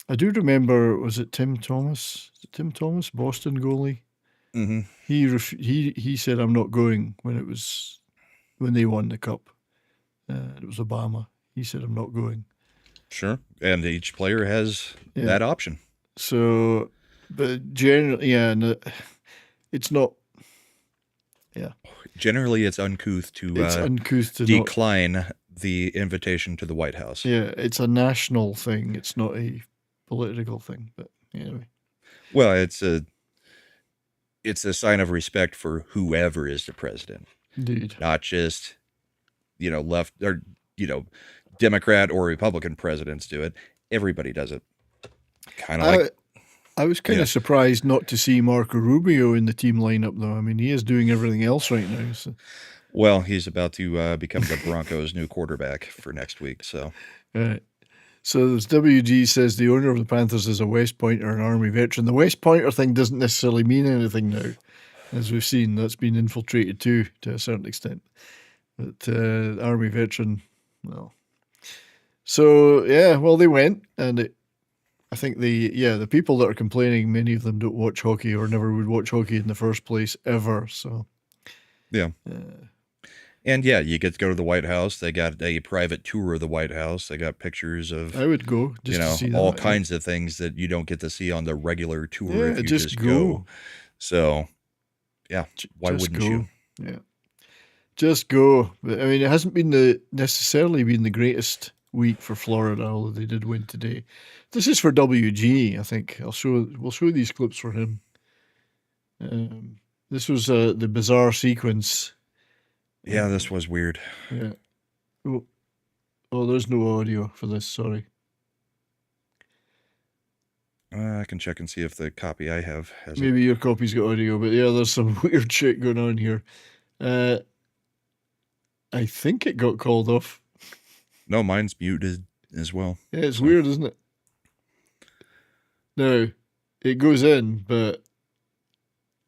I do remember, was it Tim Thomas? Boston goalie? Mm-hmm. He said, I'm not going when they won the cup. It was Obama. He said, I'm not going. Sure. And each player has that option. So, but generally, it's not. Yeah. Generally, it's uncouth to decline the invitation to the White House. Yeah, it's a national thing. It's not a political thing. But anyway. Well, it's a sign of respect for whoever is the president. Indeed. Not just, left or, Democrat or Republican presidents do it. Everybody does it. Kind of like. I was kind of surprised not to see Marco Rubio in the team lineup, though. I mean, he is doing everything else right now. So. Well, he's about to become the Broncos' new quarterback for next week. So, right. So this WG says the owner of the Panthers is a West Pointer, an Army veteran. The West Pointer thing doesn't necessarily mean anything now, as we've seen. That's been infiltrated too, to a certain extent. But Army veteran, well. So they went, and I think the people that are complaining, many of them don't watch hockey or never would watch hockey in the first place ever. So, and you get to go to the White House. They got a private tour of the White House. They got pictures of. I would go just to see all kinds of things that you don't get to see on the regular tour if you just go. So, why wouldn't you? Yeah, just go. But I mean, it hasn't been necessarily been the greatest week for Florida, although they did win today. This is for WG, I think. We'll show these clips for him. This was the bizarre sequence. Yeah, this was weird. Yeah. Oh, there's no audio for this, sorry. I can check and see if the copy I have has Maybe your copy's got audio, but there's some weird shit going on here. I think it got called off. No, mine's muted as well. Yeah, it's weird, isn't it? No, it goes in, but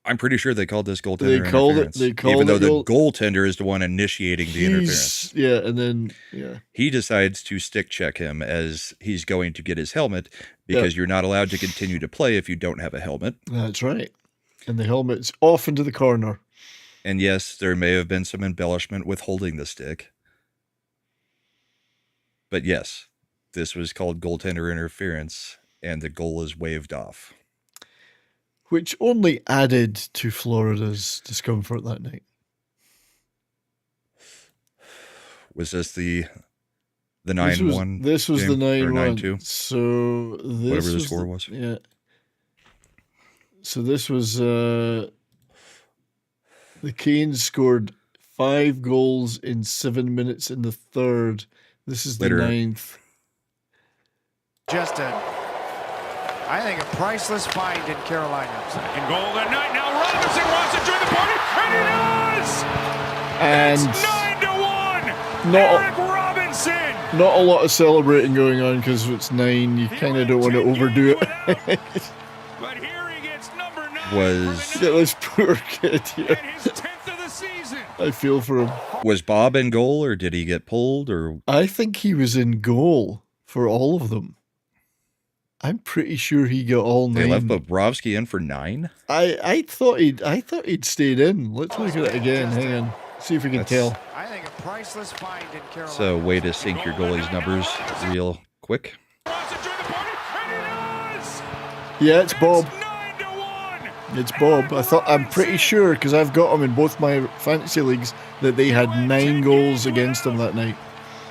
I'm pretty sure they called this goaltender interference. Even though the goaltender is the one initiating the interference. Yeah, and then he decides to stick check him as he's going to get his helmet because you're not allowed to continue to play if you don't have a helmet. That's right. And the helmet's off into the corner. And yes, there may have been some embellishment with holding the stick. But yes, this was called goaltender interference, and the goal is waved off. Which only added to Florida's discomfort that night. Was this the 9-1? This was the 9-1. 9-2? So this whatever the was score was. Yeah. So this was the Canes scored 5 goals in 7 minutes in the third. This is the Later. 9th. Just I think a priceless find in Carolina. Second goal of the night. Now Robinson wants to join the party, and he does! And It's 9-1! not- Eric Robinson! Not a lot of celebrating going on because it's 9. You kind of don't want to overdo it. But here he gets number 9. Was Yeah, this poor kid here. And his 10th of the season. I feel for him. Bob in goal, or did he get pulled, or I think he was in goal for all of them. I'm pretty sure he got all 9. they left Bobrovsky in for 9? I thought he'd stayed in. Let's look at it again. Hang on. See if we can tell. I think a priceless find in Carolina. So way to sync your goalie's numbers real quick. Wants to join the party, and he does! Yeah, it's Bob. It's 9-1! It's Bob. I'm pretty sure because I've got him in both my fantasy leagues that they had 9 goals against him that night.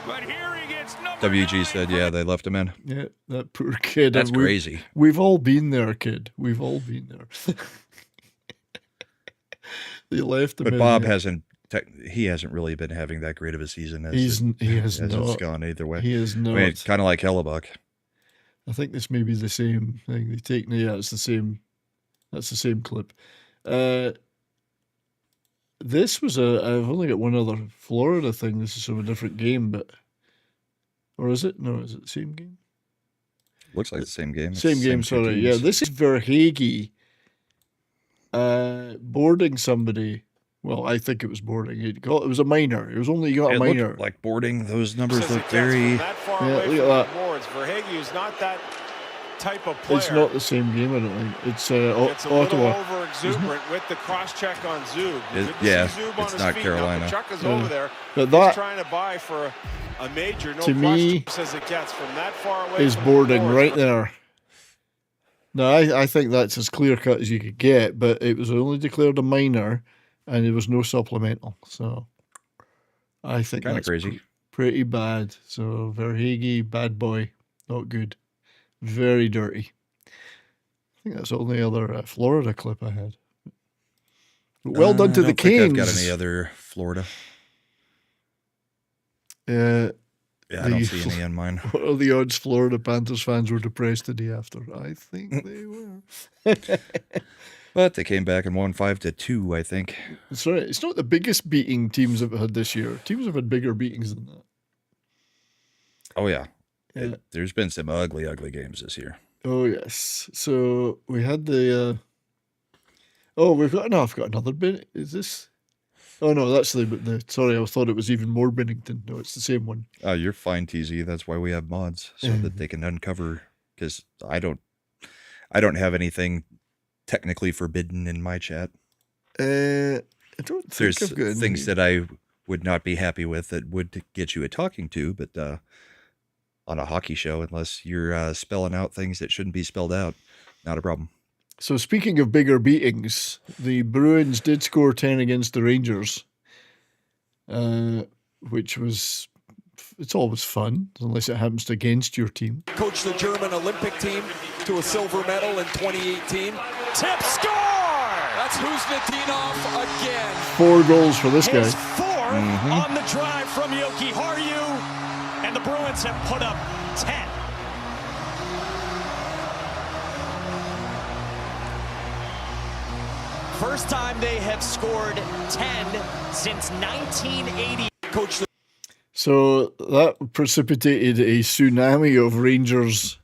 But here he gets number WG 9 said, for yeah, the they left him in. Yeah, that poor kid. That's And we- crazy. We've all been there, kid. We've all been there. They left him But in, Bob yeah. hasn't really been having that great of a season as He has it's not. gone either way. He is I not. mean, it's kind of like Hellebuck. I think this may be the same thing. They take it's the same. That's the same clip. This was I've only got one other Florida thing. This is from a different game, or is it? No, is it the same game? Looks like the same game. It's Same the game. two Sorry. teams. Yeah, this is Verhaeghe boarding somebody. Well, I think it was boarding. It was a minor. It was only you got It a minor. looked like boarding. Those numbers Says he look gets very. from that far Yeah, away look from at the that. boards. Verhaeghe is not that type of player. It's not the same game. I don't think it's It's a Ottawa. little over exuberant with the cross check on Zub. It- Good to yeah, see Zub on it's his not feet. Carolina. Now, Kachuk is Yeah. over there. But He's that trying to buy for a major. No To question. me, Says it gets from that far away. is from the boarding boards. right there. No, I think that's as clear cut as you could get, but it was only declared a minor, and there was no supplemental. So I think Kinda that's crazy. pretty bad. So Verhaeghe, bad boy, not good, very dirty. I think that's the only other Florida clip I had. But well done to I the don't think Canes. I've got any other Florida. Yeah, I don't The- see any in mine. What are the odds Florida Panthers fans were depressed the day after? I think they were. But they came back and won 5-2, I think. That's right. It's not the biggest beating teams have had this year. Teams have had bigger beatings than that. Oh yeah. Yeah. There's been some ugly, ugly games this year. Oh yes. So we had the. I've got another bit. Is this? Oh no, that's the. Sorry, I thought it was even more Bennington. No, it's the same one. You're fine, TZ. That's why we have mods so that they can uncover. Because I don't have anything technically forbidden in my chat. I don't think There's I've got any. things that I would not be happy with that would get you a talking to, but on a hockey show, unless you're spelling out things that shouldn't be spelled out, not a problem. So speaking of bigger beatings, the Bruins did score 10 against the Rangers, which was, it's always fun, unless it happens against your team. Coached the German Olympic team to a silver medal in 2018. Tip score! That's Huznitinov again. 4 goals for this guy. His fourth on the drive from Yoki Haryu, and the Bruins have put up 10. First time they have scored 10 since 1980. Coach the So that precipitated a tsunami of Rangers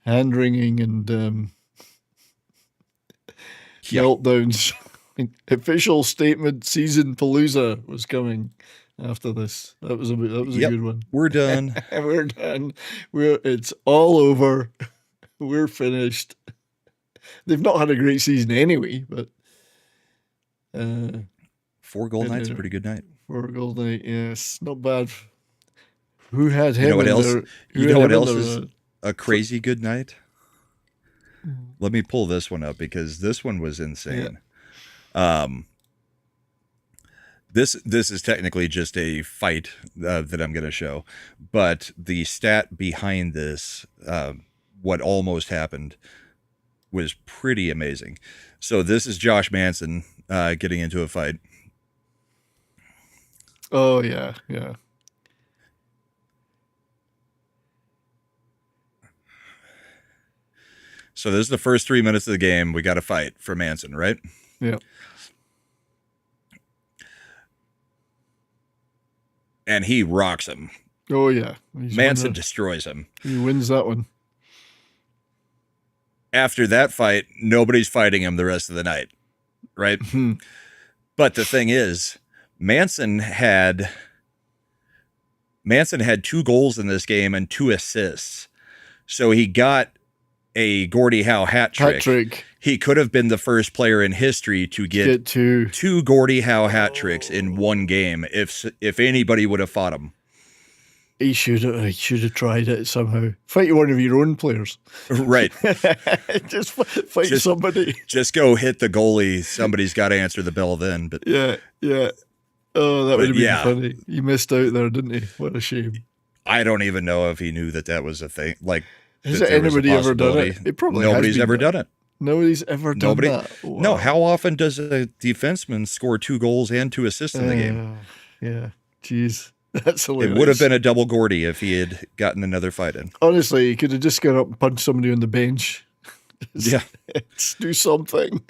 hand-wringing and meltdowns. Official statement: season palooza was coming after this. That was a Yep. good one. We're done. We're done. It's all over. We're finished. They've not had a great season anyway, but 4-goal night's a pretty good night. 4 goal night, yes, not bad. Who had him? You know what in else? their- who You had know what him in else their, is a crazy good night? Let me pull this one up because this one was insane. This is technically just a fight that I'm going to show, but the stat behind this, what almost happened, was pretty amazing. So this is Josh Manson getting into a fight. Oh yeah, yeah. So this is the first 3 minutes of the game. We got a fight for Manson, right? Yeah. And he rocks him. Oh yeah. Manson destroys him. He wins that one. After that fight, nobody's fighting him the rest of the night, right? But the thing is, Manson had 2 goals in this game and 2 assists. So he got a Gordie Howe hat trick. He could have been the first player in history to get 2 Gordie Howe hat tricks in one game if anybody would have fought him. He should have tried it somehow. Fight one of your own players. Right. Just fight somebody. Just go hit the goalie. Somebody's got to answer the bell then. But yeah. Oh, that would have been funny. He missed out there, didn't he? What a shame. I don't even know if he knew that was a thing. Like, has anybody ever done it? It probably nobody's ever done it. Nobody's ever done that. Wow. No, how often does a defenseman score 2 goals and 2 assists in the game? Yeah, jeez. That's hilarious. It would have been a double Gordie if he had gotten another fight in. Honestly, he could have just got up and punched somebody on the bench. Yeah. Just do something.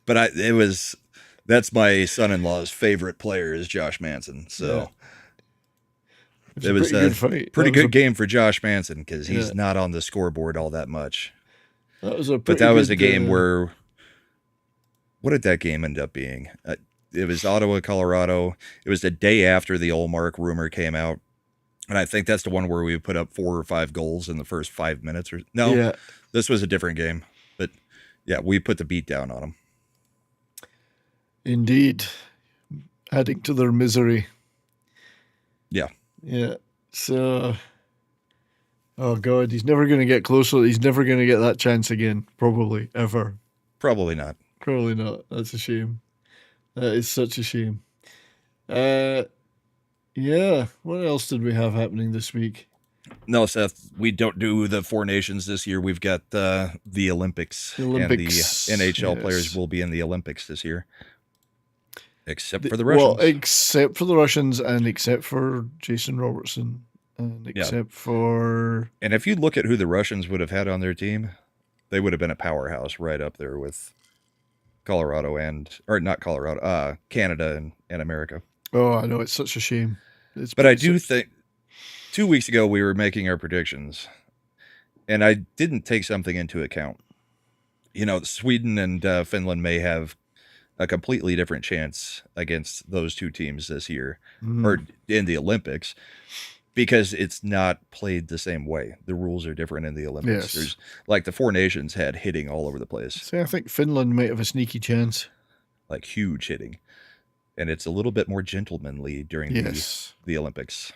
But that's my son-in-law's favorite player is Josh Manson. So it was a pretty good game for Josh Manson because he's not on the scoreboard all that much. That was a game where, what did that game end up being? It was Ottawa, Colorado. It was the day after the Ullmark rumor came out. And I think that's the one where we put up 4 or 5 goals in the first 5 minutes. This was a different game. But yeah, we put the beat down on them. Indeed. Adding to their misery. Yeah. Yeah. So, oh God, he's never going to get closer. He's never going to get that chance again. Probably, ever. Probably not. Probably not. That's a shame. That is such a shame. Yeah. What else did we have happening this week? No, Seth, we don't do the 4 nations this year. We've got the Olympics. And the NHL players will be in the Olympics this year. Except for the Russians. Well, except for the Russians and except for Jason Robertson. And except for... And if you look at who the Russians would have had on their team, they would have been a powerhouse right up there with Canada and America. Oh, I know. It's such a shame. But I do think 2 weeks ago we were making our predictions, and I didn't take something into account. Sweden and Finland may have a completely different chance against those 2 teams this year, or in the Olympics, because it's not played the same way. The rules are different in the Olympics. Yes. There's like the 4 nations had hitting all over the place. See, I think Finland might have a sneaky chance. Like huge hitting. And it's a little bit more gentlemanly during the Olympics.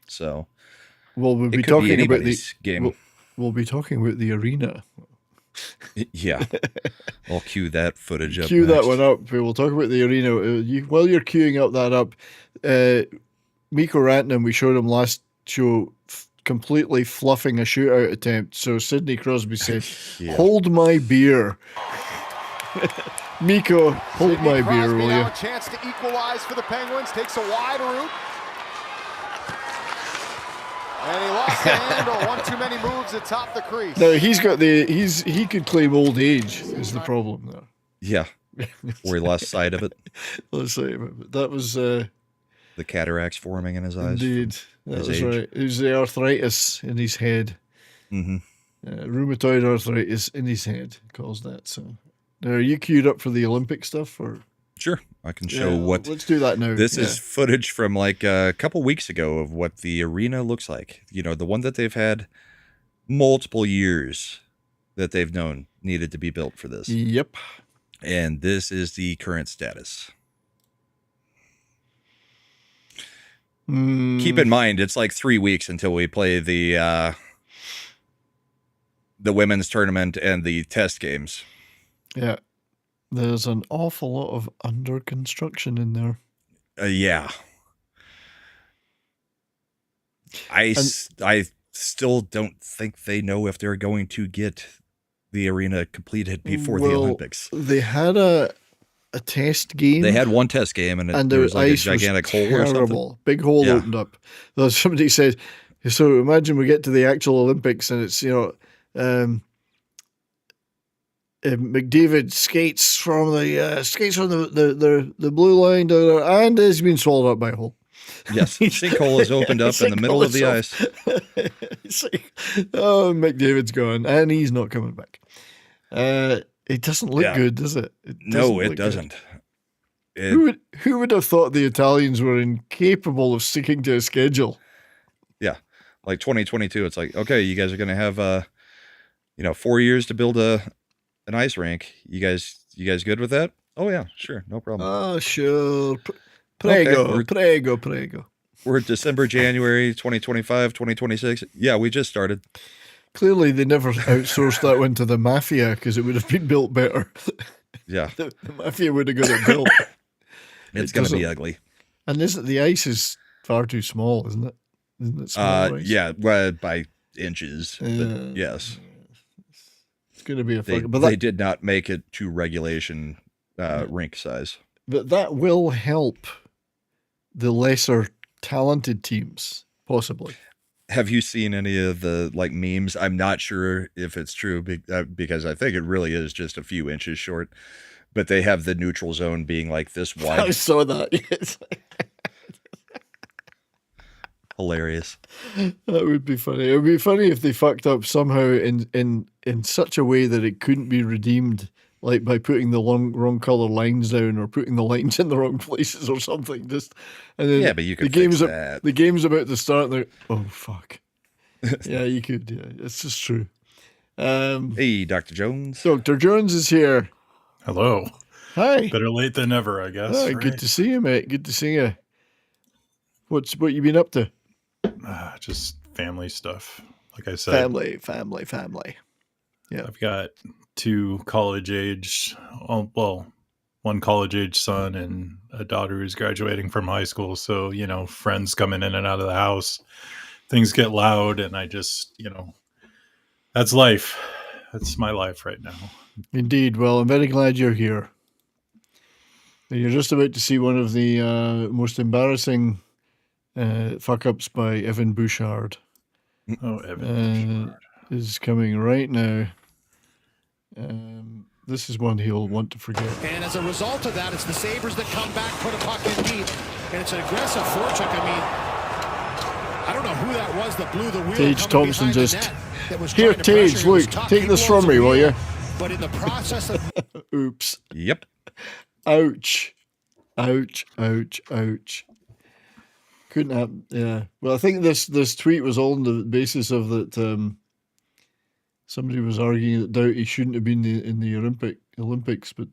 So, we'll be talking about the game. We'll be talking about the arena. Yeah. I'll cue that footage up. Cue that one up. We'll talk about the arena. While you're queuing up that up, Mikko Rantanen, we showed him last show completely fluffing a shootout attempt. So Sidney Crosby said, "Hold my beer." Mikko, hold my beer, will you? A chance to equalize for the Penguins. Takes a wide route. And he lost the handle. One too many moves atop the crease. No, he could claim old age is the problem there. Yeah. Or he lost sight of it. Let's say that was the cataracts forming in his eyes. Indeed. That was right. It was the arthritis in his head. Mm-hmm. Rheumatoid arthritis in his head caused that. So now, are you queued up for the Olympic stuff or? Sure, I can show what. Let's do that now. This is footage from like a couple weeks ago of what the arena looks like. The one that they've had multiple years that they've known needed to be built for this. Yep. And this is the current status. Keep in mind, it's like 3 weeks until we play the women's tournament and the test games. Yeah. There's an awful lot of under construction in there. Yeah. I still don't think they know if they're going to get the arena completed before the Olympics. They had a test game. They had one test game, and there was like a gigantic hole or something. Big hole opened up. Somebody said, so imagine we get to the actual Olympics and it's, McDavid skates from the blue line and has been swallowed up by a hole. Yes, sinkhole is opened up in the middle of the ice. McDavid's gone, and he's not coming back. It doesn't look good, does it? No, it doesn't. Who would have thought the Italians were incapable of sticking to a schedule? Yeah, like 2022, it's like, okay, you guys are going to have 4 years to build an ice rink. You guys good with that? Oh yeah, sure, no problem. Oh sure. Prego. We're December, January 2025, 2026. Yeah, we just started. Clearly, they never outsourced that one to the mafia because it would have been built better. Yeah. The mafia would have got it built. It's going to be ugly. And the ice is far too small, isn't it? Isn't it small ice? Yeah, well, by inches. But yes. It's going to be a fucking... They did not make it to regulation rink size. But that will help the lesser talented teams, possibly. Have you seen any of the memes? I'm not sure if it's true because I think it really is just a few inches short, but they have the neutral zone being like this wide. I saw that. Yes. Hilarious. That would be funny. It would be funny if they fucked up somehow in such a way that it couldn't be redeemed, like by putting the wrong color lines down or putting the lines in the wrong places or something. And then but you could fix that. The game's about to start and they're, oh fuck. Yeah, you could. Yeah, it's just true. Hey, Dr. Jones. Dr. Jones is here. Hello. Hi. Better late than never, I guess. Right? Good to see you, mate. Good to see you. What you been up to? Just family stuff. Like I said. Family. Yeah. I've got two college-age, one college-age son and a daughter who's graduating from high school. So, friends coming in and out of the house, things get loud, and I just, that's life. That's my life right now. Indeed. Well, I'm very glad you're here. You're just about to see one of the most embarrassing fuck-ups by Evan Bouchard. Oh, Evan Bouchard. Is coming right now. This is one he'll want to forget. And as a result of that, it's the Sabres that come back, put a puck in deep. And it's an aggressive forecheck. I don't know who that was that blew the wheel. Tage Thompson just... Here, Tage, look, take this from me, will you? But in the process of... Oops. Yep. Ouch. Couldn't happen. Yeah. Well, I think this tweet was all on the basis of that somebody was arguing that Doughty shouldn't have been in the Olympics, but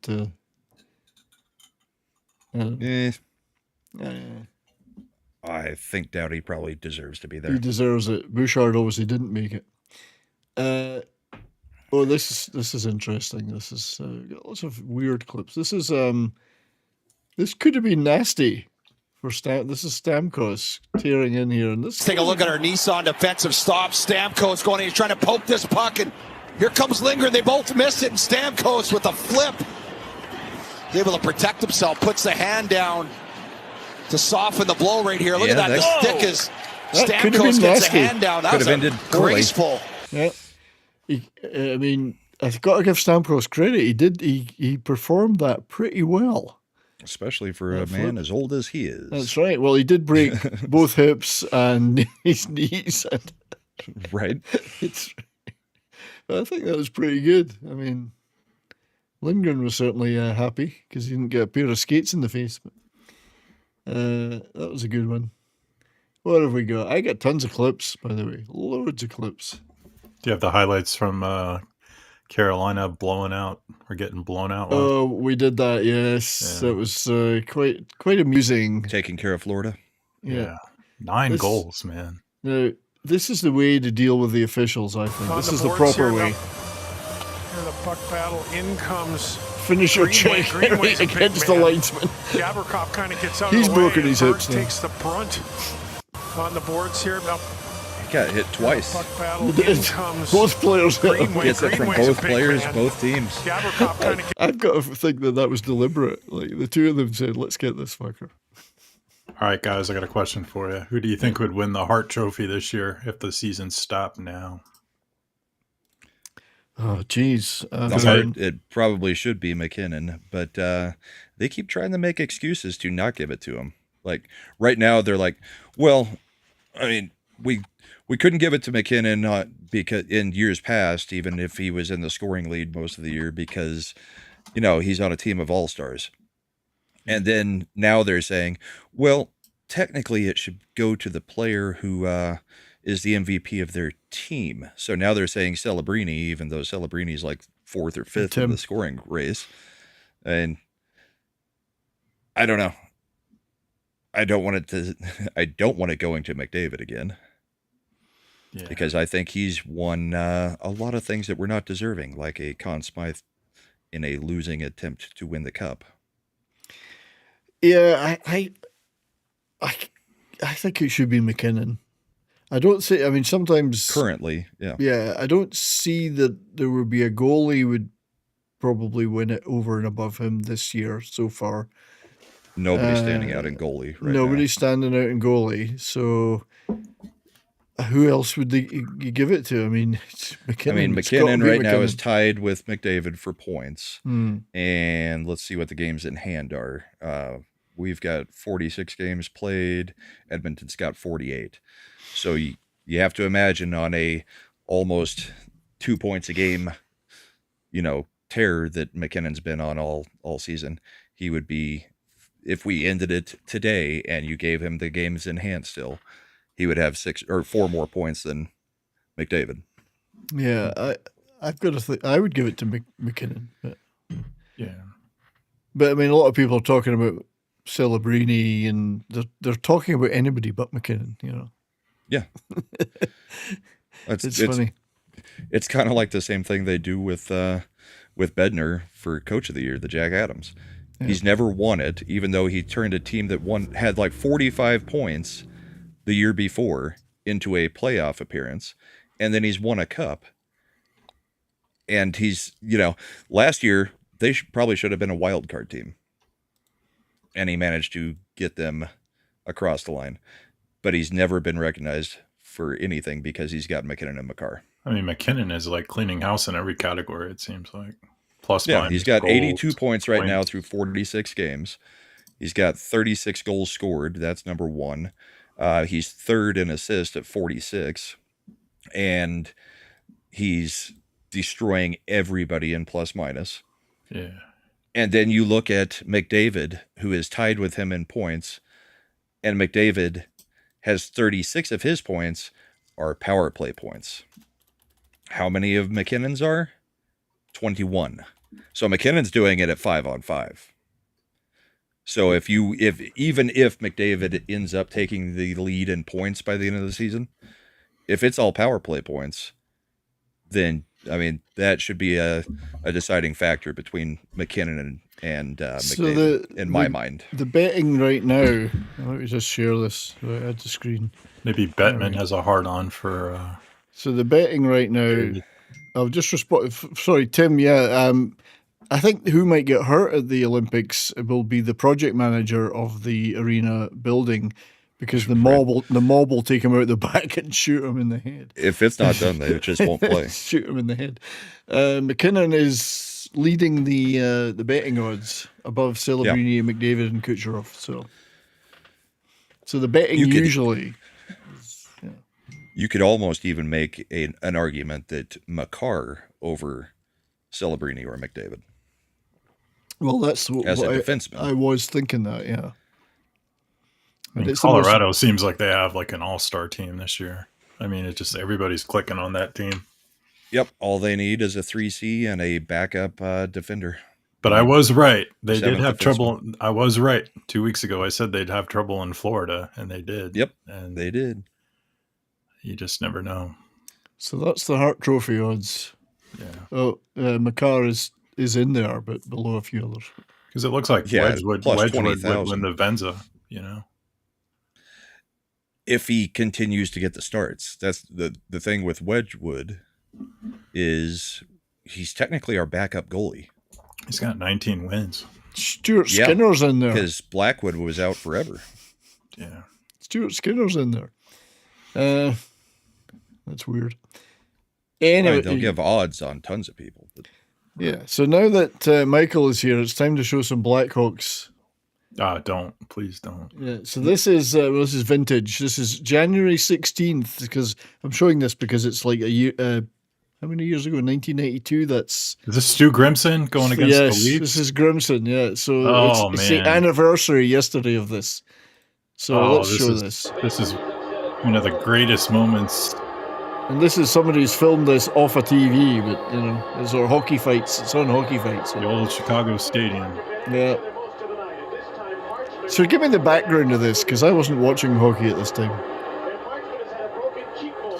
I think Doughty probably deserves to be there. He deserves it. Bouchard obviously didn't make it. This is interesting. This is got lots of weird clips. This could have been nasty. This is Stamkos tearing in here. And let's take a look at our Nissan defensive stop. Stamkos going in. He's trying to poke this puck. And here comes Lindgren. They both miss it. And Stamkos with a flip. He's able to protect himself. Puts the hand down to soften the blow right here. Look at that. The stick is... Stamkos gets a hand down. That was graceful. Yeah. I've got to give Stamkos credit. He performed that pretty well. Especially for a man as old as he is. That's right. Well, he did break both hips and his knees. Right. I think that was pretty good. Lindgren was certainly happy because he didn't get a pair of skates in the face. But that was a good one. What have we got? I got tons of clips, by the way. Loads of clips. Do you have the highlights from Carolina blowing out or getting blown out? Oh, we did that, yes. Yeah. That was quite amusing. Taking care of Florida. Yeah. 9 goals, man. Now, this is the way to deal with the officials, I think. This is the proper way. Here the puck battle. In comes finisher check against the linesman. Gavrikov kind of gets out He's of the way. broken his hips now. Takes the brunt on the boards here. Now, He got hit twice. puck battle. In comes Both players hit him. Gets it from Greenway's a both big players, man. both teams. Gavrikov kind of I've got to think that was deliberate. Like the two of them said, "Let's get this fucker." All right, guys, I got a question for you. Who do you think would win the Hart Trophy this year if the season stopped now? Oh, geez. It probably should be McKinnon, but they keep trying to make excuses to not give it to him. Like right now, they're like, well, I mean, we couldn't give it to McKinnon because in years past, even if he was in the scoring lead most of the year, because he's on a team of all-stars. And then now they're saying, well, technically it should go to the player who is the MVP of their team. So now they're saying Celebrini, even though Celebrini's like 4th or 5th in the scoring race. And I don't know. I don't want it going to McDavid again. Yeah. Because I think he's won a lot of things that were not deserving, like a Conn Smythe in a losing attempt to win the cup. Yeah, I think it should be McKinnon. I don't see. I mean, sometimes currently, yeah. Yeah, I don't see that there would be a goalie would probably win it over and above him this year so far. Nobody's standing out in goalie right Nobody's standing out in goalie. So who else would you give it to? I mean, it's McKinnon. I mean, McKinnon right now is tied with McDavid for points. And let's see what the games in hand are. We've got 46 games played. Edmonton's got 48. So you have to imagine on a almost 2 points a game, tear that McKinnon's been on all season, he would be, if we ended it today and you gave him the games in hand still, he would have 6 or 4 more points than McDavid. Yeah, I've got to think. I would give it to McKinnon. But, yeah. But I mean, a lot of people are talking about Celebrini, and they're talking about anybody but McKinnon. Yeah, it's funny. It's kind of like the same thing they do with Bednar for Coach of the Year, the Jack Adams. Yeah. He's never won it, even though he turned a team that had like 45 points the year before into a playoff appearance, and then he's won a cup. And he's, last year they probably should have been a wild card team, and he managed to get them across the line. But he's never been recognized for anything because he's got McKinnon and Makar. I mean, McKinnon is like cleaning house in every category, it seems like. He's got goals, 82 points right now through 46 games. He's got 36 goals scored. That's number 1. He's 3rd in assists at 46. And he's destroying everybody in plus minus. Yeah. And then you look at McDavid, who is tied with him in points, and McDavid has 36 of his points are power play points. How many of McKinnon's are? 21. So McKinnon's doing it at 5-on-5. So even if McDavid ends up taking the lead in points by the end of the season, if it's all power play points, then I mean that should be a deciding factor between McKinnon and McDavid in my mind. The betting right now. Let me just share this right at the screen. Maybe Bettman has a hard on for. So the betting right now. I'll just respond. Sorry, Tim. Yeah, I think who might get hurt at the Olympics will be the project manager of the arena building, because the mob will take him out the back and shoot him in the head. If it's not done, they just won't play. Shoot him in the head. McKinnon is leading the betting odds above Celebrini, McDavid, and Kucherov. So the betting usually. You could almost even make an argument that Makar over Celebrini or McDavid. Well, that's as a defenseman. I was thinking that, yeah. I mean, Colorado seems like they have like an all-star team this year. I mean, it's just everybody's clicking on that team. Yep, all they need is a 3C and a backup defender. But I was right. They did have trouble. I was right. 2 weeks ago, I said they'd have trouble in Florida, and they did. Yep, and they did. You just never know. So that's the Hart Trophy odds. Yeah. Oh, Makar is is in there, but below a few others. Because it looks like Wedgwood would win the Venza, you know. If he continues to get the starts. That's the thing with Wedgwood is he's technically our backup goalie. He's got 19 wins. Stuart Skinner's in there. Because Blackwood was out forever. Yeah. Stuart Skinner's in there. That's weird. Anyway, they'll give odds on tons of people. But. Yeah. So now that Michael is here, it's time to show some Blackhawks. Please don't. Yeah. So this is vintage. This is January 16th because I'm showing this because it's like a year. How many years ago? 1982. Is this Stu Grimson going against the Leafs? This is Grimson. Yeah. So it's the anniversary yesterday of this. So let's show this. This is one of the greatest moments. And this is somebody who's filmed this off a TV, but you know, it's our hockey fights. It's on hockey fights. So. The old Chicago Stadium. Yeah. So give me the background of this, because I wasn't watching hockey at this time.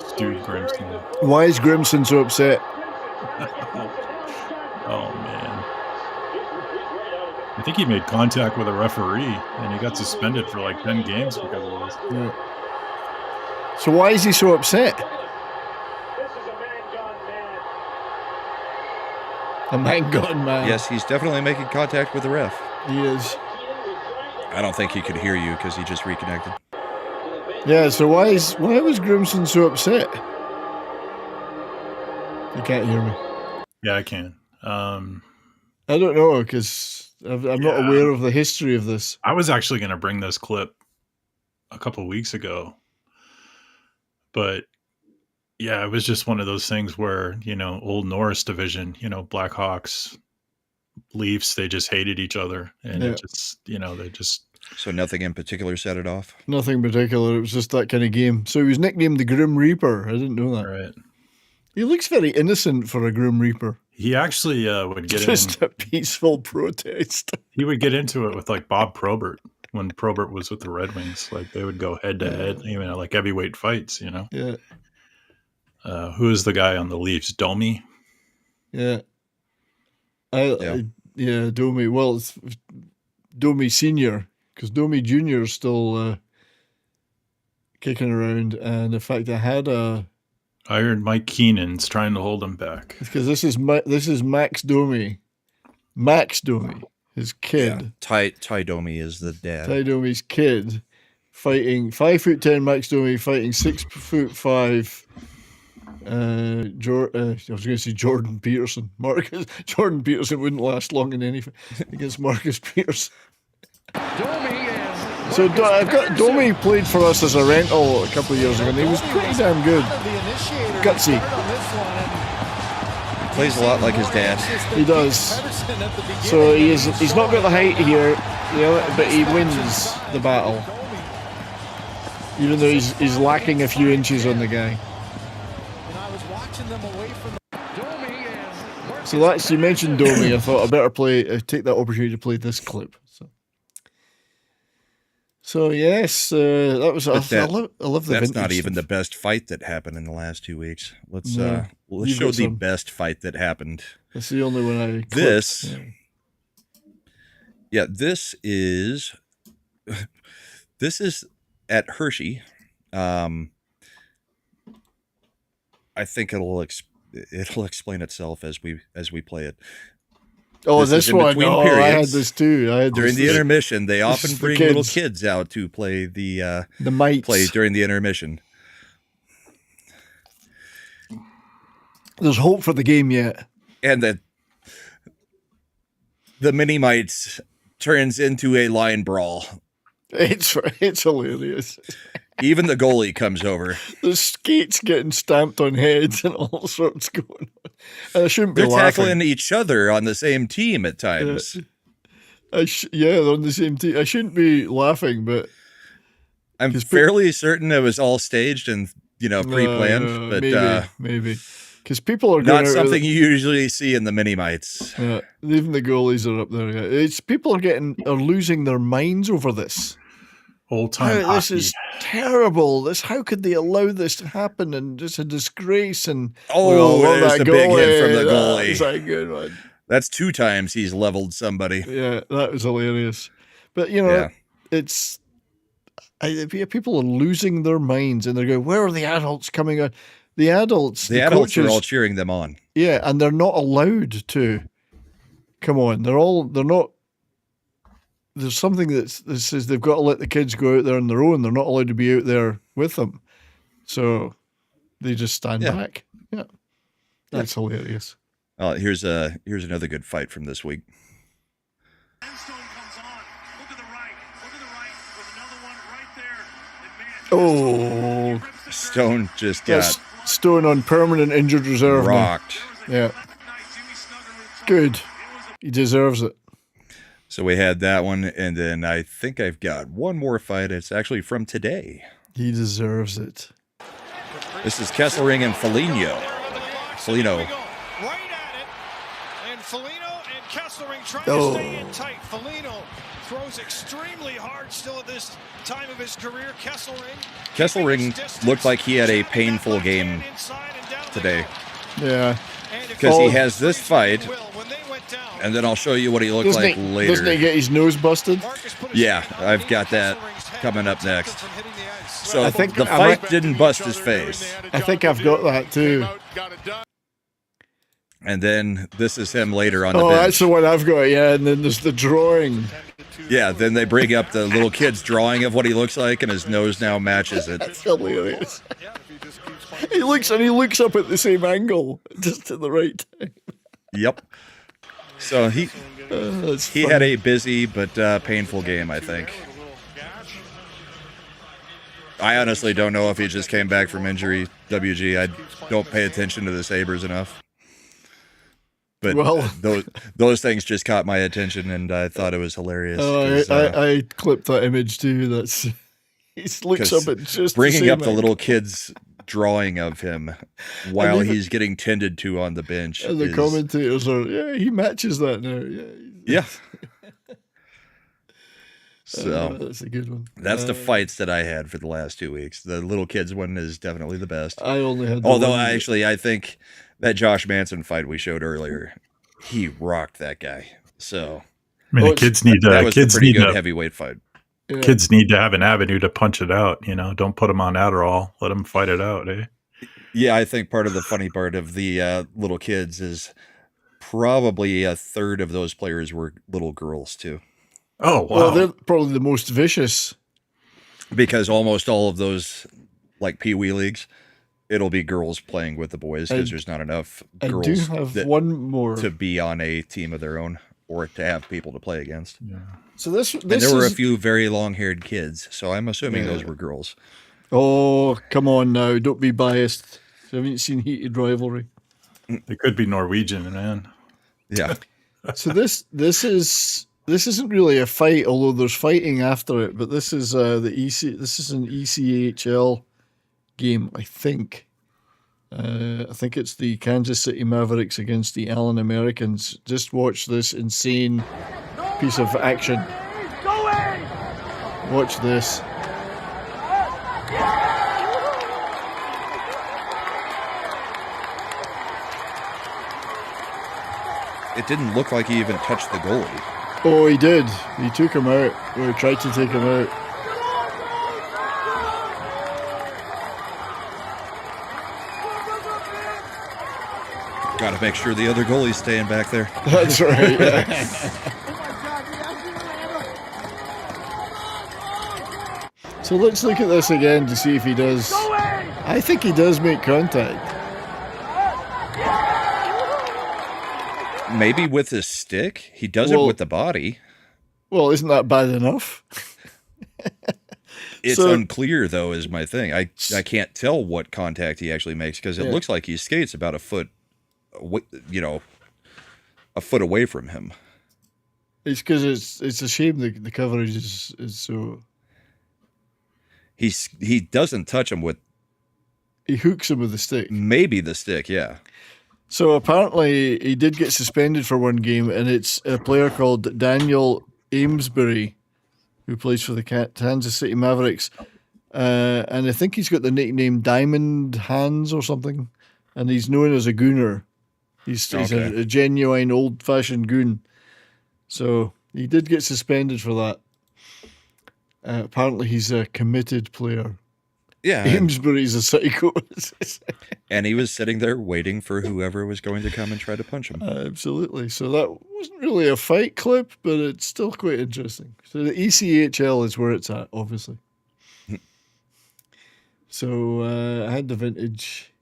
Stu Grimson. Why is Grimson so upset? Oh, man. I think he made contact with a referee, and he got suspended for like 10 games because of this. Yeah. So why is he so upset? A man gone mad. Yes, he's definitely making contact with the ref. He is. I don't think he could hear you because he just reconnected. Yeah, so why was Grimson so upset? You can't hear me. Yeah, I can. I don't know, because I'm not aware of the history of this. I was actually going to bring this clip a couple of weeks ago. But, yeah, it was just one of those things where, you know, old Norris division, you know, Blackhawks, Leafs, they just hated each other. And it just, you know, they just... So nothing in particular set it off? Nothing particular. It was just that kind of game. So he was nicknamed the Grim Reaper. I didn't know that. Right. He looks very innocent for a Grim Reaper. He actually would get just a peaceful protest. He would get into it with like Bob Probert when Probert was with the Red Wings. Like they would go head to head, even at like heavyweight fights, you know? Yeah. Who is the guy on the Leafs? Domi? Yeah. Domi. Well, it's Domi Senior, because Domi Junior is still kicking around. And in fact, I heard Mike Keenan's trying to hold him back. Because this is Max Domi. Max Domi, his kid. Yeah. Ty Domi is the dad. Ty Domi's kid fighting 5'10" Max Domi fighting 6'5". I was going to say Jordan Peterson. Jordan Peterson wouldn't last long in anything against Marcus Pearson. So I've got Domi played for us as a rental a couple of years ago, and he was pretty damn good. Gutsy. He plays a lot like his dad. He does. So he's not got the height here, you know, but he wins the battle. Even though he's lacking a few inches on the guy. So you mentioned Domi. I thought I better take that opportunity to play this clip. So yes, that was. I love the. That's vintage not even stuff. the best fight that happened in the last 2 weeks. Let's show the best fight that happened. That's the only one I clipped. This is this is at Hershey. I think it'll explain itself as we play it. Oh, this one! Oh, I had this too. During the intermission, they often bring little kids out to play the mites. Play during the intermission. There's hope for the game yet. And the mini mites turns into a line brawl. It's hilarious. Even the goalie comes over. The skates getting stamped on heads and all sorts going on. And I shouldn't be They're laughing. tackling each other on the same team at times. They're on the same team. I shouldn't be laughing, but I'm fairly certain it was all staged and pre-planned. But maybe because people are not something you usually see in the mini mites. Even the goalies are up there. It's people are losing their minds over this. Old time. This is terrible. How could they allow this to happen? And just a disgrace. And there's the big hit from the goalie. That's a good one. That's 2 times he's leveled somebody. Yeah, that was hilarious. But, you know, it's... people are losing their minds and they're going, where are the adults coming on? The adults Adults coaches, are all cheering them on. Yeah, and they're not allowed to. Come on, they're not. There's something that says they've got to let the kids go out there on their own. They're not allowed to be out there with them. So they just stand back. Yeah. That's hilarious. Here's another good fight from this week. Oh, Stone just got Stone on permanent injured reserve. Rocked. Now. Yeah. Good. He deserves it. So we had that one, and then I think I've got one more fight. It's actually from today. He deserves it. This is Kesselring and Foligno. Right at it. And Foligno and Kesselring trying to stay in tight. Foligno throws extremely hard still at this time of his career. Kesselring looked like he had a painful game today. Yeah. Because he has this fight, and then I'll show you what he looked like later. Doesn't he get his nose busted? Yeah, I've got that coming up next. So I think the fight didn't bust his face. I think I've got that too. And then this is him later on the bench. Oh, that's the one I've got, yeah. And then there's the drawing. Yeah, then they bring up the little kid's drawing of what he looks like, and his nose now matches it. That's hilarious. He looks up at the same angle, just at the right time. Yep. So he had a busy but painful game, I think. I honestly don't know if he just came back from injury, WG. I don't pay attention to the Sabres enough. But those things just caught my attention, and I thought it was hilarious. I clipped that image too. He looks up at just bringing up the little kid's drawing of him while he's getting tended to on the bench. And the commentators are, he matches that now. Yeah. So that's a good one. That's the fights that I had for the last 2 weeks. The little kids one is definitely the best. I only had. I think that Josh Manson fight we showed earlier, he rocked that guy. So I mean, the kids need that was a pretty good heavyweight fight. Yeah. Kids need to have an avenue to punch it out. You know, don't put them on Adderall. Let them fight it out. Eh? Yeah, I think part of the funny part of the little kids is probably a third of those players were little girls too. Oh, wow. Well, they're probably the most vicious. Because almost all of those, like Pee Wee leagues, it'll be girls playing with the boys because there's not enough girls I do have one more to be on a team of their own or to have people to play against. Yeah. So this and there were a few very long-haired kids, so I'm assuming those were girls. Oh, come on now. Don't be biased. Haven't you seen Heated Rivalry? They could be Norwegian, man. Yeah. So this isn't really a fight, although there's fighting after it. But this is This is an ECHL game, I think. I think it's the Kansas City Mavericks against the Allen Americans. Just watch this insane piece of action. Watch this. It didn't look like he even touched the goalie. Oh, he did. He took him out. Or he tried to take him out. Got to make sure the other goalie's staying back there. That's right. So let's look at this again to see if he does. I think he does make contact. Maybe with his stick. He does it with the body. Well, isn't that bad enough? It's unclear, though, is my thing. I can't tell what contact he actually makes because it looks like he skates about a foot away from him. It's because it's a shame the coverage is so. He doesn't touch him with. He hooks him with the stick. Maybe the stick, yeah. So apparently he did get suspended for one game, and it's a player called Daniel Amesbury who plays for the Kansas City Mavericks, and I think he's got the nickname Diamond Hands or something, and he's known as a gooner. He's a genuine old-fashioned goon. So he did get suspended for that. Apparently, he's a committed player. Yeah. Amesbury's a psycho. And he was sitting there waiting for whoever was going to come and try to punch him. Absolutely. So that wasn't really a fight clip, but it's still quite interesting. So the ECHL is where it's at, obviously. So I had the vintage.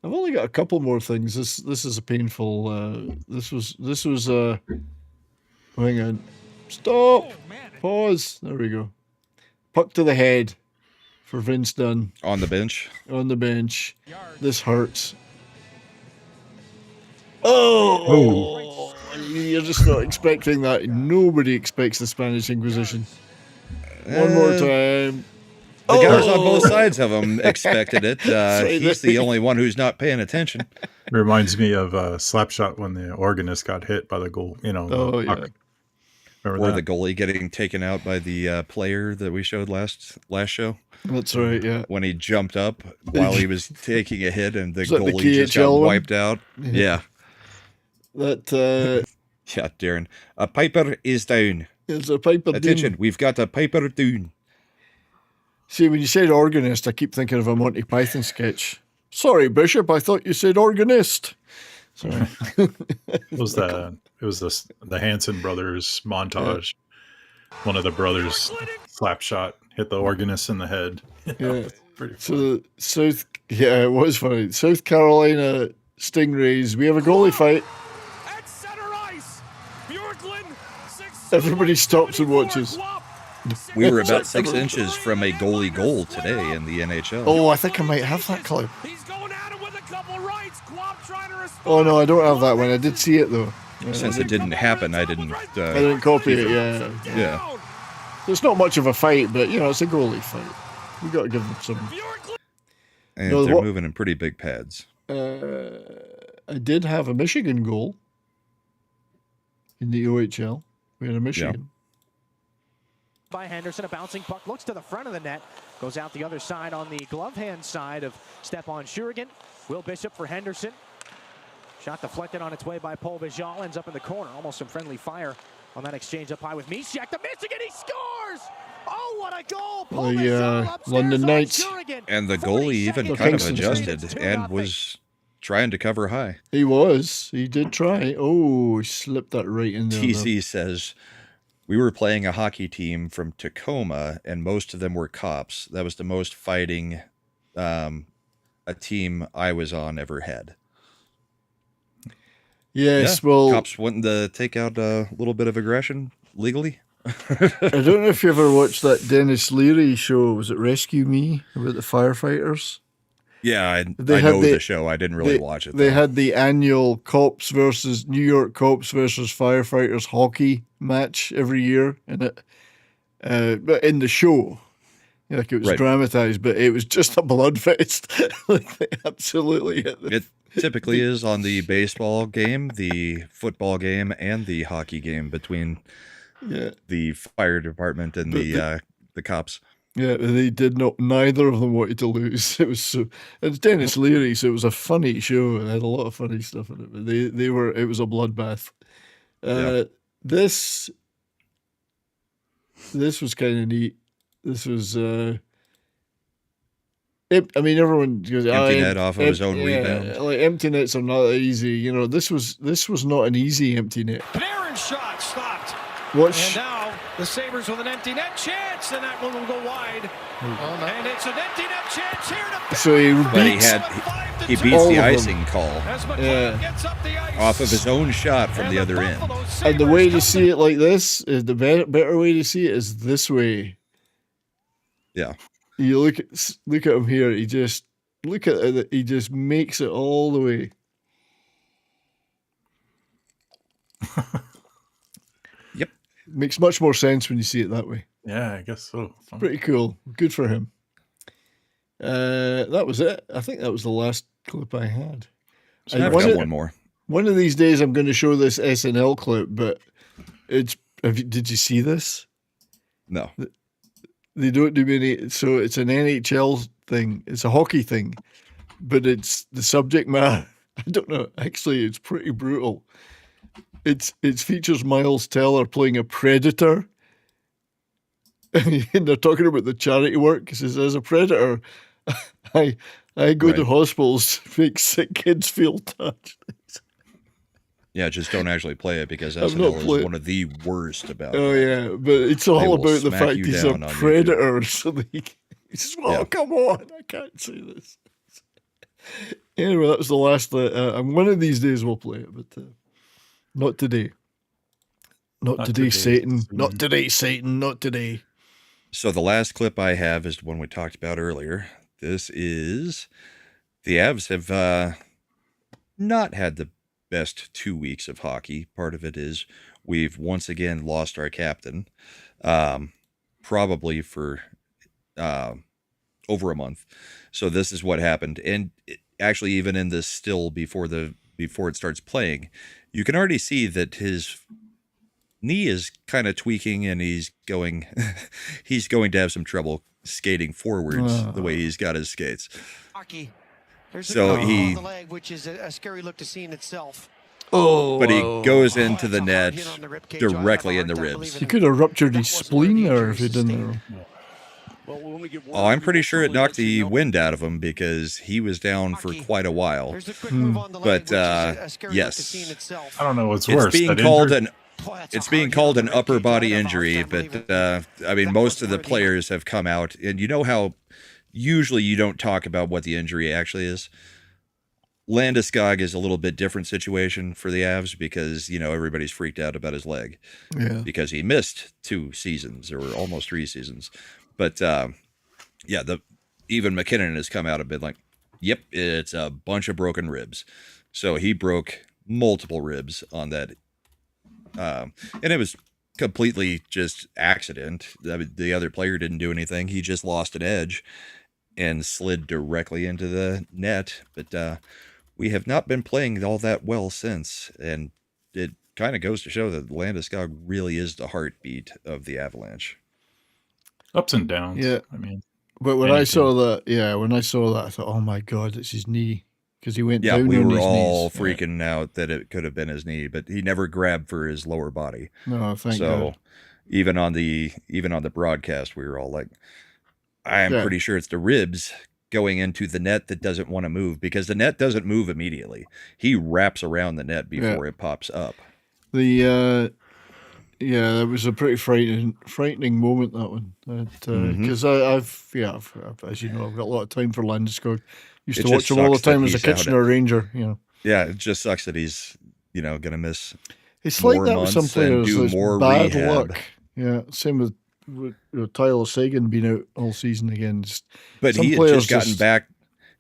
I've only got a couple more things. This is a painful. This was hang on. Stop. Pause. There we go. Puck to the head for Vince Dunn. On the bench. On the bench. This hurts. Oh! You're just not expecting that. Nobody expects the Spanish Inquisition. One more time. The guys on both sides of him expected it. He's the only one who's not paying attention. It reminds me of Slapshot when the organist got hit by the goal. Yeah. Or the goalie getting taken out by the player that we showed last show. That's right, yeah. When he jumped up while he was taking a hit and the goalie the just got wiped out. Yeah. That. Yeah, Darren. A piper is down. It's a piper down. Attention, we've got a piper down. See, when you said organist, I keep thinking of a Monty Python sketch. Sorry, Bishop, I thought you said organist. Sorry. It was the Hanson brothers montage. Yeah. One of the brothers Slapshot hit the organist in the head. Yeah. So it was funny. South Carolina Stingrays. We have a goalie fight. At center ice, Bjorklund, Everybody stops and watches. We were about 6 inches from a goalie goal today in the NHL. Oh, I think I might have that clip. He's going at it with a couple rights. Quap trying to respond. Oh no, I don't have that one. I did see it though. Since it didn't happen, I didn't copy it. Yeah. It's not much of a fight, but it's a goalie fight. We got to give them some. And they're moving in pretty big pads. I did have a Michigan goal in the OHL. We had a Michigan. Yeah. By Henderson, a bouncing puck looks to the front of the net, goes out the other side on the glove hand side of Stepan Shurigan. Will Bishop for Henderson. Shot deflected on its way by Paul Vijal, ends up in the corner. Almost some friendly fire on that exchange up high with Misiak. The Michigan, he scores! Oh, what a goal! Paul the London Knights. And the goalie even kind of adjusted and was trying to cover high. He was. He did try. Oh, he slipped that right in there. TC says, we were playing a hockey team from Tacoma, and most of them were cops. That was the most fighting a team I was on ever had. Yes, yeah, well... Cops wanting to take out a little bit of aggression legally. I don't know if you ever watched that Dennis Leary show. Was it Rescue Me? About the firefighters? Yeah, I know the show. I didn't really watch it. They had the annual New York Cops versus Firefighters hockey match every year, and but in the show, like it was dramatized, but it was just a blood fest. Like they absolutely hit it. Typically is on the baseball game, the football game, and the hockey game between the fire department and the cops. Yeah, they did not. Neither of them wanted to lose. It was it's Dennis Leary, so it was a funny show and had a lot of funny stuff in it. But they were. It was a bloodbath. This was kind of neat. This was. I mean, everyone goes empty net off of his own rebound. Like empty nets are not easy. This was not an easy empty net. Panarin shot stopped. And now the Sabres with an empty net chance, and that one will go wide. And it's an empty net chance here to. So he beats the icing call off of his own shot from the other end. And the way to see it like this is the better way to see it is this way. Yeah. You look at him here. He just He just makes it all the way. Yep. Makes much more sense when you see it that way. Yeah, I guess so. Pretty cool. Good for him. That was it. I think that was the last clip I had. I've got one more. One of these days I'm going to show this SNL clip, but did you see this? No. They don't do many, so it's an NHL thing. It's a hockey thing, but it's the subject matter I don't know. Actually, it's pretty brutal. It features Miles Teller playing a predator. And they're talking about the charity work. He says, as a predator, I go to hospitals to make sick kids feel touched. Yeah, just don't actually play it because SNL is one of the worst about it. Oh, yeah, but it's all about the fact he's a predator. So he says, well, come on, I can't say this. Anyway, that was the last. One of these days we'll play it, but not today. Not today, Satan. Not today, Satan. Not today. So the last clip I have is the one we talked about earlier. This is the Avs have not had the best 2 weeks of hockey. Part of it is we've once again lost our captain, probably for over a month. So this is what happened. And actually, even in this still before it starts playing, you can already see that his knee is kind of tweaking and he's going to have some trouble skating forwards the way he's got his skates. Hockey. There's so on the leg, which is a scary look to see in itself. But he goes into the net directly in the ribs. He could have ruptured his spleen there if he didn't. Oh, I'm pretty sure it knocked the wind out of him because he was down for quite a while. But yes, I don't know what's worse. It's being called an upper body injury, but I mean, most of the players have come out, and you know how usually you don't talk about what the injury actually is. Landeskog is a little bit different situation for the Avs because, you know, everybody's freaked out about his leg because he missed 2 seasons or almost 3 seasons. But even McKinnon has come out a bit like, yep, it's a bunch of broken ribs. So he broke multiple ribs on that. And it was completely just accident. I mean, the other player didn't do anything. He just lost an edge and slid directly into the net. But we have not been playing all that well since. And it kind of goes to show that Landeskog really is the heartbeat of the Avalanche. Ups and downs. Yeah. I mean, but when I saw that, I thought, oh my God, it's his knee. Because he went down on his knees. knees. We were all freaking out that it could have been his knee, but he never grabbed for his lower body. No, thank God. So even on the broadcast, we were all like, I'm pretty sure it's the ribs going into the net that doesn't want to move because the net doesn't move immediately. He wraps around the net before it pops up. That was a pretty frightening moment, that one. Because I've, as you know, I've got a lot of time for Landeskog. Used to watch him all the time as a Kitchener Ranger, you know. Yeah, it just sucks that he's, going to miss. It's like that with some players. Do more bad rehab. luck. Yeah, same with Tyler Seguin being out all season again. But he had just gotten back.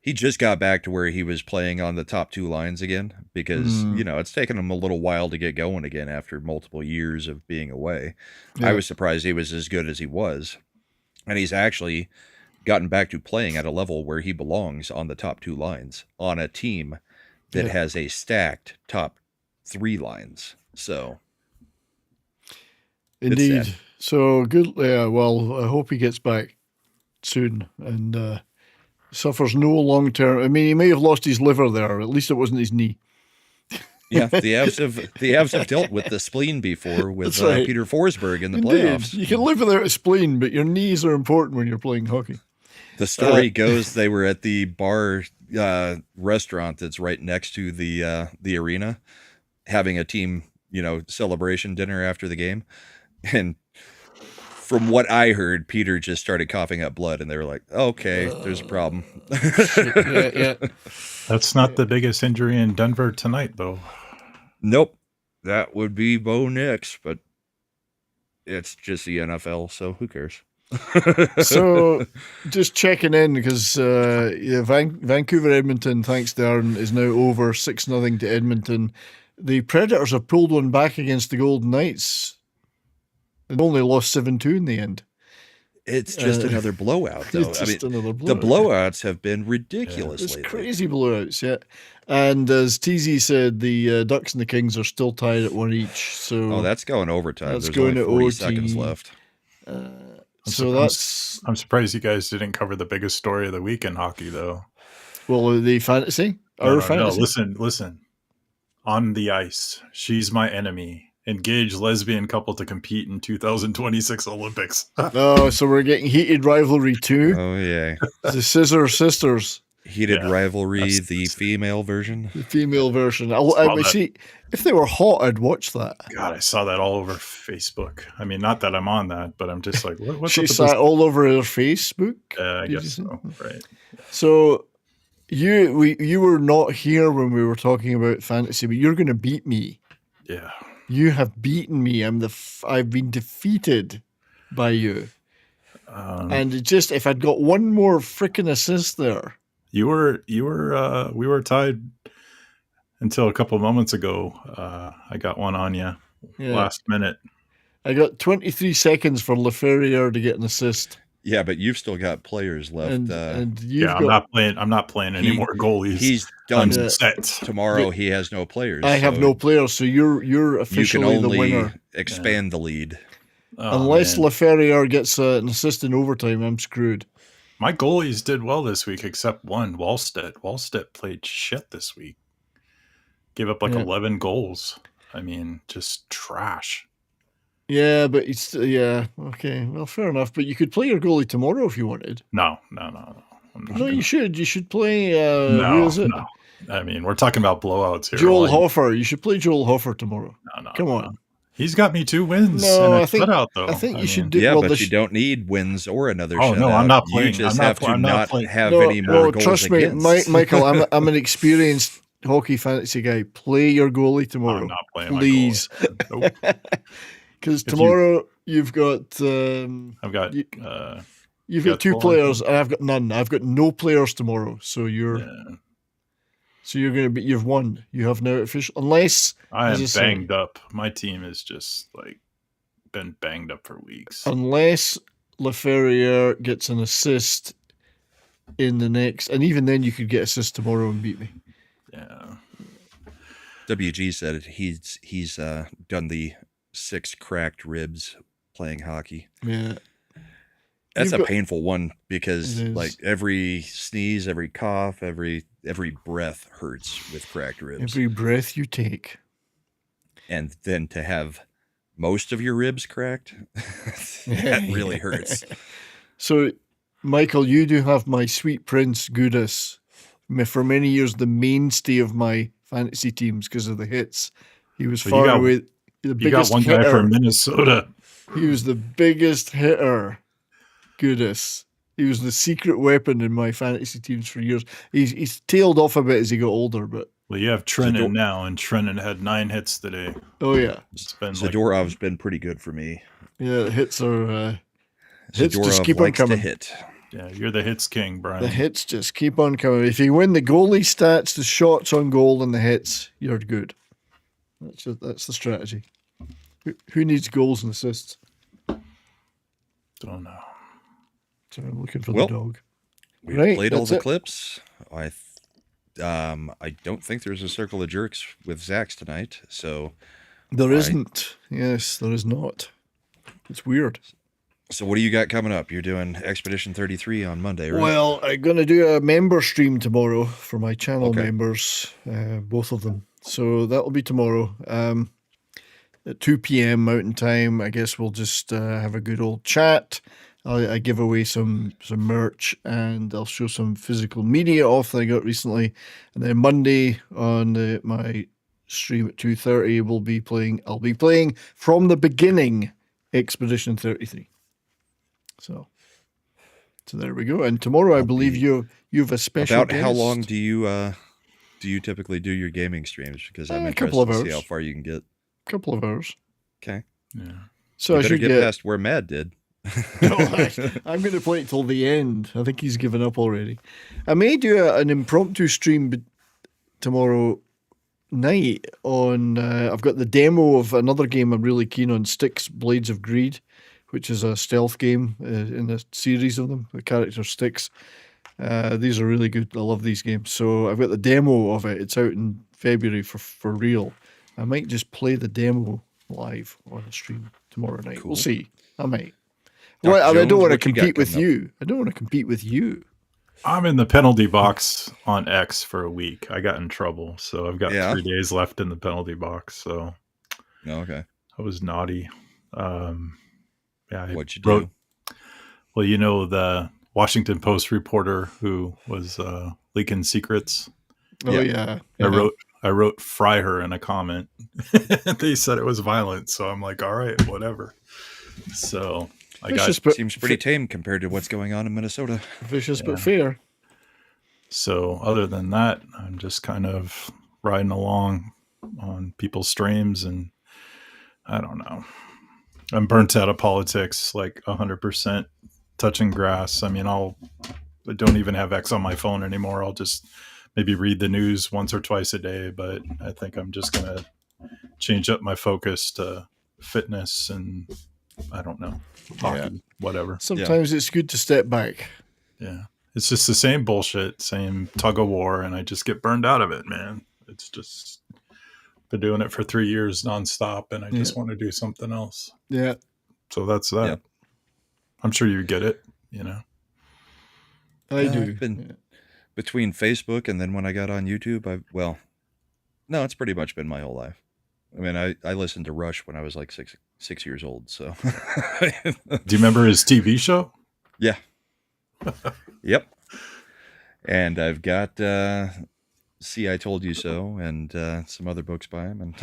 He just got back to where he was playing on the top 2 lines again because, it's taken him a little while to get going again after multiple years of being away. Yeah. I was surprised he was as good as he was. And he's actually gotten back to playing at a level where he belongs on the top 2 lines on a team that has a stacked top 3 lines. So, indeed. So good. Yeah. Well, I hope he gets back soon and suffers no long term. I mean, he may have lost his liver there. At least it wasn't his knee. Yeah, the Avs have dealt with the spleen before with Peter Forsberg in the playoffs. You can live without a spleen, but your knees are important when you're playing hockey. The story goes they were at the bar restaurant that's right next to the arena, having a team celebration dinner after the game, and from what I heard, Peter just started coughing up blood, and they were like, "Okay, there's a problem." That's not the biggest injury in Denver tonight, though. Nope, that would be Bo Nix, but it's just the NFL, so who cares? So, just checking in because Vancouver Edmonton, thanks to Aaron, is now over 6-0 to Edmonton. The Predators have pulled one back against the Golden Knights. They only lost 7-2 in the end. It's just another blowout, though. Another blowout. The blowouts have been ridiculous lately. It's crazy blowouts, yeah. And as TZ said, the Ducks and the Kings are still tied at 1 each. So that's going overtime. That's There's going only 40 OT. seconds left. I'm surprised you guys didn't cover the biggest story of the week in hockey, though. Well, the fantasy? Our No, fantasy. listen. On the ice, she's my enemy. Engage lesbian couple to compete in 2026 Olympics. Oh, so we're getting heated rivalry too. Oh yeah, The Scissor Sisters. heated rivalry, the female version. The female version. I would see if they were hot, I'd watch that. God, I saw that all over Facebook. I mean, not that I'm on that, but I'm just like, what's She up with sat this? all over her Facebook. I Did you guess see? so. Right. So you were not here when we were talking about fantasy, but you're going to beat me. Yeah. You have beaten me. I've been defeated by you. And it just, if I'd got one more freaking assist there. We were tied until a couple of moments ago. I got one on you last minute. I got 23 seconds for LeFerrier to get an assist. Yeah, but you've still got players left. And you've I'm not playing any more goalies. He's done set. Tomorrow. He has no players. I have no players, so you're officially the winner. Expand the lead. Unless LeFerrier gets an assist in overtime, I'm screwed. My goalies did well this week, except one, Wallstedt. Wallstedt played shit this week. Gave up 11 goals. I mean, just trash. Yeah, but it's okay. Well, fair enough. But you could play your goalie tomorrow if you wanted. No. No, you should. You should play. No, who is it? no. I mean, we're talking about blowouts here. Joel Hofer. You should play Joel Hofer tomorrow. No. Come on. He's got me 2 wins. No, and a I think shutout, though. I think you should mean, do. Yeah, well, but you don't need wins or another shutout. No, I'm not playing. You just have to not have any more no, goals trust against. me, Michael. I'm an experienced hockey fantasy guy. Play your goalie tomorrow. I'm not playing please. My goalie. Nope. Because tomorrow you've got. I've got. You've got 2 players, and I've got none. I've got no players tomorrow, so you're. Yeah. So you're going to be. You've won. You have now official. Unless I am banged up. My team is just been banged up for weeks. Unless LeFerrier gets an assist in the next, and even then you could get assist tomorrow and beat me. Yeah. WG said he's done the 6 cracked ribs playing hockey. Yeah. That's a painful one because every sneeze, every cough, every breath hurts with cracked ribs. Every breath you take. And then to have most of your ribs cracked, that really hurts. So, Michael, you do have my sweet prince Gudis. For many years, the mainstay of my fantasy teams because of the hits. He was far away the biggest got one hitter. guy from Minnesota. He was the biggest hitter. Goodness. He was the secret weapon in my fantasy teams for years. He's tailed off a bit as he got older, but well, you have Trennan now, and Trennan had 9 hits today. Oh yeah, Zadorov's been pretty good for me. Yeah, the hits are hits Zadorov just keep on likes to coming. hit. Yeah, you're the hits king, Brian. The hits just keep on coming. If you win the goalie stats, the shots on goal, and the hits, you're good. That's the strategy. Who needs goals and assists? Don't know. So I'm looking for the dog. We Right, played all that's the it. clips. I don't think there's a Circle of Jerks with Zach's tonight, so There isn't. Yes, there is not. It's weird. So what do you got coming up? You're doing Expedition 33 on Monday, right? Well, I'm going to do a member stream tomorrow for my channel members, both of them. So that'll be tomorrow at 2 p.m. Mountain Time. I guess we'll just have a good old chat. I give away some merch, and I'll show some physical media off that I got recently. And then Monday on my stream at 2:30, I'll be playing from the beginning Expedition 33. So there we go. And tomorrow, I believe you have a special About how guest. long do you typically do your gaming streams? Because I'm A interested couple of to hours. see how far you can get. Couple of hours. Okay. Yeah. So you I better should get get past where Mad did. No, I'm going to play it till the end. I think he's given up already. I may do an impromptu stream tomorrow night on. I've got the demo of another game I'm really keen on, Styx Blades of Greed, which is a stealth game in a series of them. The character Styx. These are really good. I love these games. So I've got the demo of it. It's out in February for real. I might just play the demo live on a stream tomorrow night. Cool. We'll see. I might. Dr. Well, I don't Jones, want to what you got compete with coming up? you. I don't want to compete with you. I'm in the penalty box on X for a week. I got in trouble, so I've got 3 days left in the penalty box. So, okay, I was naughty. Yeah, what'd you do? Well, you know, the Washington Post reporter who was leaking secrets. Oh yeah. I wrote "fry her" in a comment. They said it was violent, so I'm like, all right, whatever. So seems pretty tame compared to what's going on in Minnesota. Vicious but fair. So other than that, I'm just kind of riding along on people's streams, and I don't know. I'm burnt out of politics, like 100%. Touching grass. I mean, I don't even have X on my phone anymore. I'll just maybe read the news once or twice a day, but I think I'm just going to change up my focus to fitness and I don't know, hockey, whatever. Sometimes it's good to step back. Yeah. It's just the same bullshit, same tug of war, and I just get burned out of it, man. It's just been doing it for 3 years nonstop, and I just want to do something else. Yeah. So that's that. Yeah. I'm sure you get it, you know. I do. I've been between Facebook and then when I got on YouTube, it's pretty much been my whole life. I mean, I listened to Rush when I was like six years old. So, do you remember his TV show? Yeah. Yep. And I've got See, I Told You So, and some other books by him.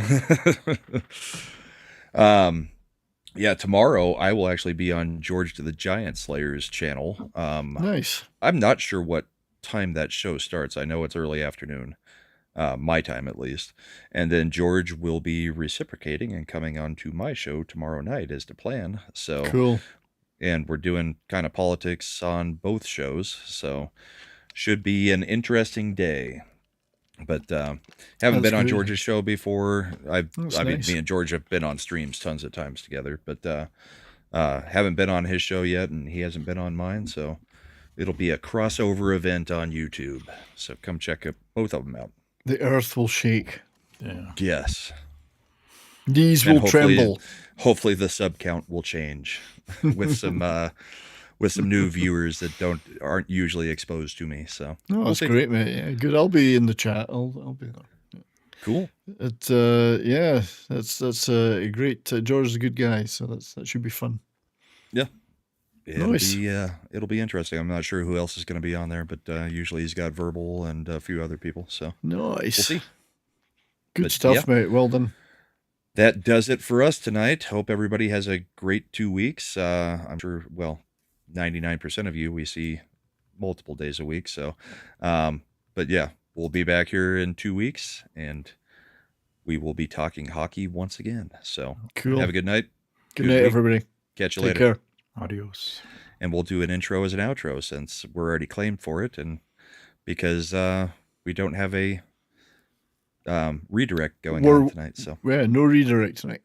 And yeah, tomorrow I will actually be on George to the Giant Slayer's channel. Nice. I'm not sure what time that show starts. I know it's early afternoon, my time at least. And then George will be reciprocating and coming on to my show tomorrow night as to plan. So cool. And we're doing kind of politics on both shows. So should be an interesting day. But haven't been on George's show before. I mean, me and George have been on streams tons of times together, but haven't been on his show yet, and he hasn't been on mine. So it'll be a crossover event on YouTube. So come check both of them out. The earth will shake. Yeah. Yes. Knees will tremble. Hopefully the sub count will change with some new viewers that aren't usually exposed to me. So that's great, mate. Yeah, good. I'll be in the chat. I'll be there. Yeah. Cool. That's a great. George is a good guy, so that should be fun. Yeah. It'll be interesting. I'm not sure who else is going to be on there, but usually he's got Verbal and a few other people. So nice. We'll see. Good stuff, mate. Well done. That does it for us tonight. Hope everybody has a great 2 weeks. I'm sure. 99% of you we see multiple days a week. So, but yeah, we'll be back here in 2 weeks and we will be talking hockey once again. So cool. Have a good night. Good night, everybody. Catch you Take later. Care. Adios. And we'll do an intro as an outro since we're already claimed for it. And because, we don't have a, redirect going on tonight. So yeah, no redirect tonight.